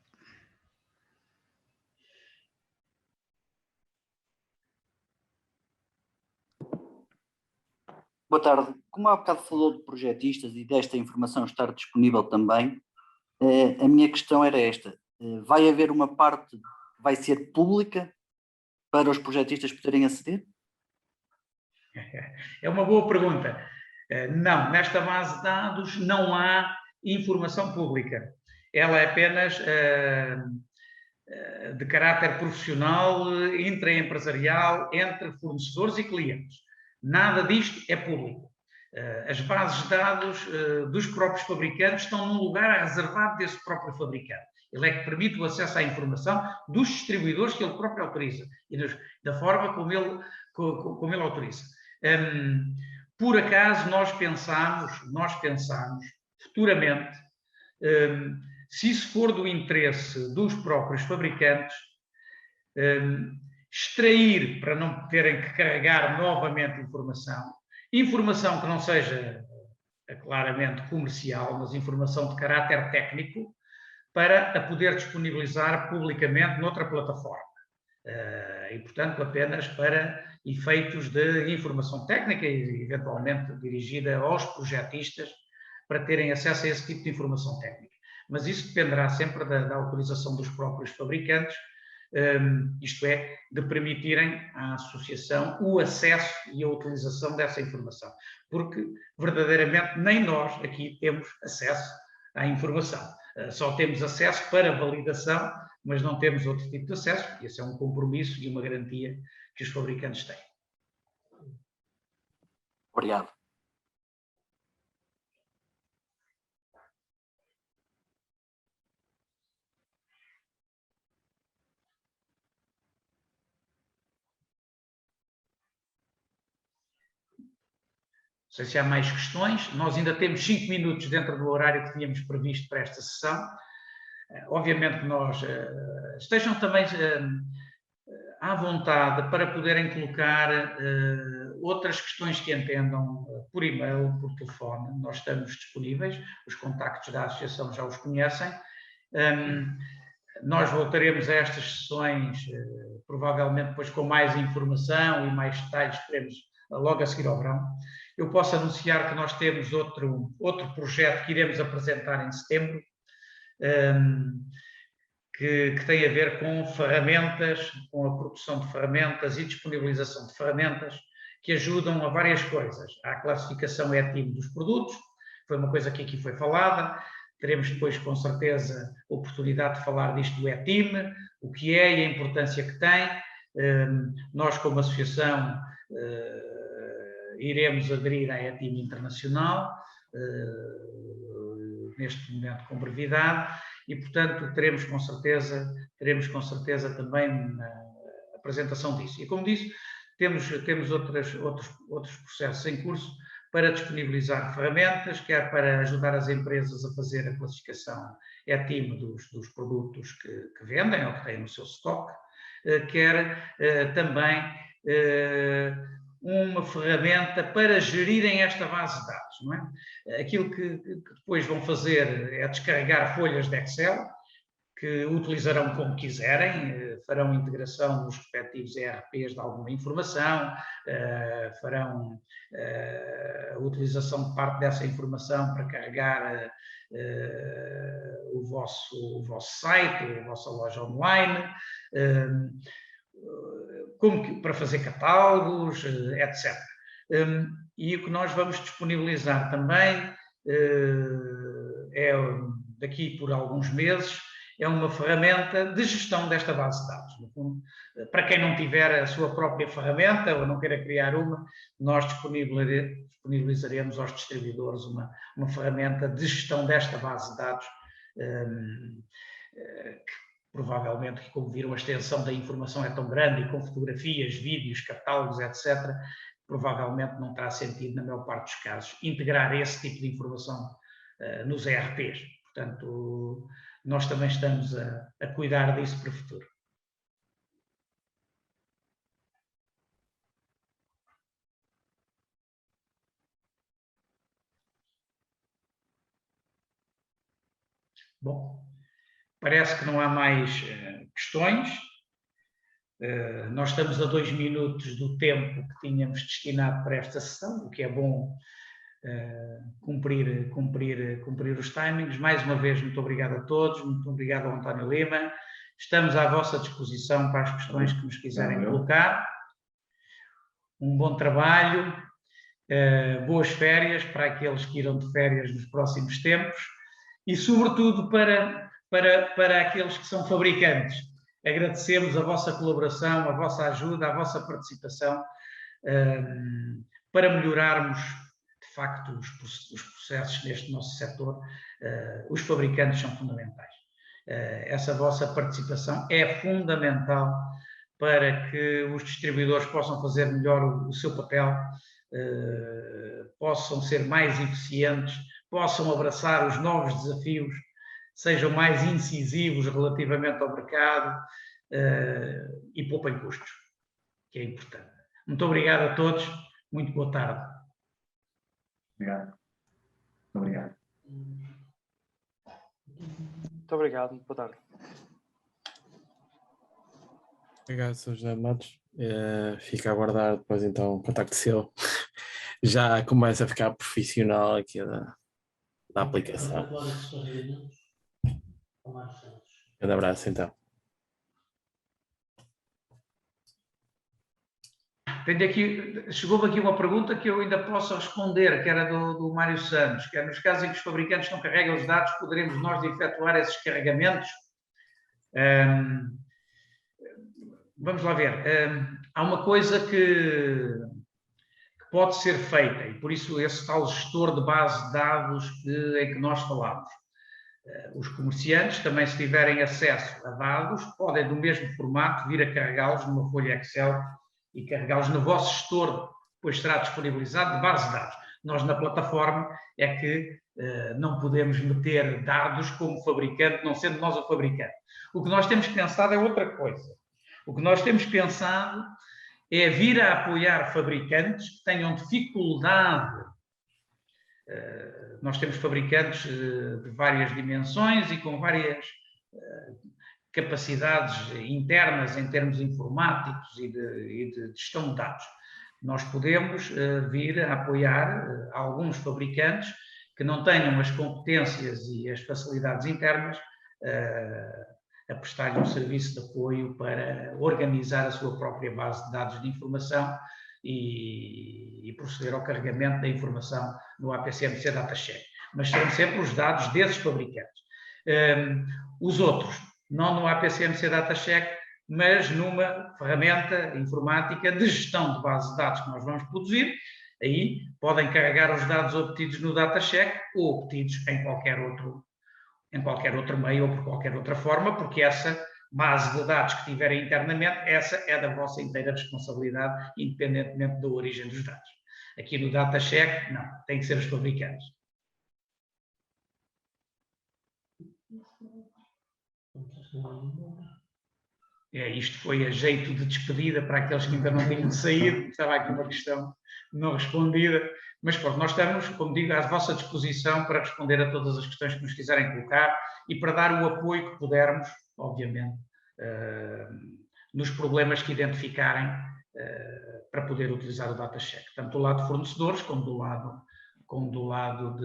Boa tarde. Como há bocado falou de projetistas e desta informação estar disponível também, a minha questão era esta. Vai haver uma parte que vai ser pública para os projetistas poderem aceder? É uma boa pergunta. Não, nesta base de dados não há informação pública. Ela é apenas de caráter profissional, intraempresarial, entre fornecedores e clientes. Nada disto é público. As bases de dados dos próprios fabricantes estão num lugar reservado desse próprio fabricante. Ele é que permite o acesso à informação dos distribuidores que ele próprio autoriza e da forma como ele autoriza. Por acaso nós pensamos futuramente, se isso for do interesse dos próprios fabricantes, extrair, para não terem que carregar novamente informação que não seja claramente comercial, mas informação de caráter técnico, para a poder disponibilizar publicamente noutra plataforma. E, portanto, apenas para efeitos de informação técnica e, eventualmente, dirigida aos projetistas para terem acesso a esse tipo de informação técnica. Mas isso dependerá sempre da autorização dos próprios fabricantes, isto é, de permitirem à associação o acesso e a utilização dessa informação. Porque, verdadeiramente, nem nós aqui temos acesso à informação. Só temos acesso para validação, mas não temos outro tipo de acesso. Esse é um compromisso e uma garantia que os fabricantes têm. Obrigado. Não sei se há mais questões. Nós ainda temos 5 minutos dentro do horário que tínhamos previsto para esta sessão. Obviamente que nós estejam também à vontade para poderem colocar outras questões que entendam por e-mail, por telefone. Nós estamos disponíveis, os contactos da associação já os conhecem. Nós voltaremos a estas sessões, provavelmente depois com mais informação e mais detalhes, teremos logo a seguir ao verão. Eu posso anunciar que nós temos outro projeto que iremos apresentar em setembro, que tem a ver com ferramentas, com a produção de ferramentas e disponibilização de ferramentas que ajudam a várias coisas. À classificação ETIM dos produtos, foi uma coisa que aqui foi falada. Teremos depois, com certeza, a oportunidade de falar disto do ETIM, o que é e a importância que tem. Nós, como associação, iremos aderir à ETIM Internacional, neste momento com brevidade, e, portanto, teremos com certeza também a apresentação disso. E, como disse, temos outros processos em curso para disponibilizar ferramentas, quer para ajudar as empresas a fazer a classificação ETIM dos produtos que vendem ou que têm no seu estoque, quer também uma ferramenta para gerirem esta base de dados. Não é? Aquilo que depois vão fazer é descarregar folhas de Excel, que utilizarão como quiserem, farão integração nos respectivos ERPs de alguma informação, farão a utilização de parte dessa informação para carregar o vosso site, a vossa loja online, para fazer catálogos, etc. E o que nós vamos disponibilizar também é, daqui por alguns meses, é uma ferramenta de gestão desta base de dados. No fundo, para quem não tiver a sua própria ferramenta ou não queira criar uma, nós disponibilizaremos aos distribuidores uma ferramenta de gestão desta base de dados, que provavelmente, como viram, a extensão da informação é tão grande, e com fotografias, vídeos, catálogos, etc., provavelmente não terá sentido, na maior parte dos casos, integrar esse tipo de informação nos ERPs. Portanto, nós também estamos a cuidar disso para o futuro. Bom, parece que não há mais questões. Nós estamos a 2 minutos do tempo que tínhamos destinado para esta sessão, o que é bom cumprir os timings. Mais uma vez, muito obrigado a todos, muito obrigado ao António Lima. Estamos à vossa disposição para as questões que nos quiserem colocar. Um bom trabalho, boas férias para aqueles que irão de férias nos próximos tempos e, sobretudo, para aqueles que são fabricantes. Agradecemos a vossa colaboração, a vossa ajuda, a vossa participação para melhorarmos, de facto, os processos neste nosso setor. Os fabricantes são fundamentais. Essa vossa participação é fundamental para que os distribuidores possam fazer melhor o seu papel, possam ser mais eficientes, possam abraçar os novos desafios, sejam mais incisivos relativamente ao mercado e poupem custos, que é importante. Muito obrigado a todos, muito boa tarde. Obrigado. Obrigado. Muito obrigado, muito boa tarde. Obrigado, Sr. José Matos. Fica a aguardar depois então o contacto seu. Já começa a ficar profissional aqui da aplicação. Um abraço então. Chegou-me aqui uma pergunta que eu ainda posso responder, que era do Mário Santos, que é: nos casos em que os fabricantes não carregam os dados, poderemos nós efetuar esses carregamentos? Vamos lá ver. Há uma coisa que pode ser feita, e por isso esse tal gestor de base de dados em que nós falamos. Os comerciantes também, se tiverem acesso a dados, podem, do mesmo formato, vir a carregá-los numa folha Excel e carregá-los no vosso gestor, pois será disponibilizado de base de dados. Nós, na plataforma, é que não podemos meter dados como fabricante, não sendo nós o fabricante. O que nós temos pensado é outra coisa. O que nós temos pensado é vir a apoiar fabricantes que tenham dificuldade. Nós temos fabricantes de várias dimensões e com várias capacidades internas em termos informáticos e de gestão de dados. Nós podemos vir a apoiar alguns fabricantes que não tenham as competências e as facilidades internas a prestar-lhe um serviço de apoio para organizar a sua própria base de dados de informação e proceder ao carregamento da informação no APCMC DataCheck. Mas serão sempre os dados desses fabricantes. Os outros, não no APCMC DataCheck, mas numa ferramenta informática de gestão de base de dados que nós vamos produzir. Aí podem carregar os dados obtidos no DataCheck ou obtidos em qualquer em qualquer outro meio ou por qualquer outra forma, porque essa base de dados que tiverem internamente, essa é da vossa inteira responsabilidade, independentemente da origem dos dados. Aqui no DataCheck, não, tem que ser os fabricantes. Isto foi a jeito de despedida para aqueles que ainda não tinham saído, estava aqui uma questão não respondida, mas pronto, nós estamos, como digo, à vossa disposição para responder a todas as questões que nos quiserem colocar e para dar o apoio que pudermos, obviamente, nos problemas que identificarem para poder utilizar o DataCheck, tanto do lado de fornecedores como do lado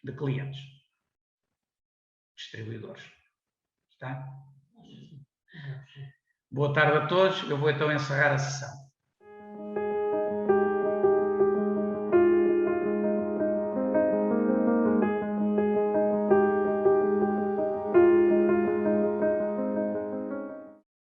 de clientes, distribuidores. Está? Boa tarde a todos. Eu vou então encerrar a sessão.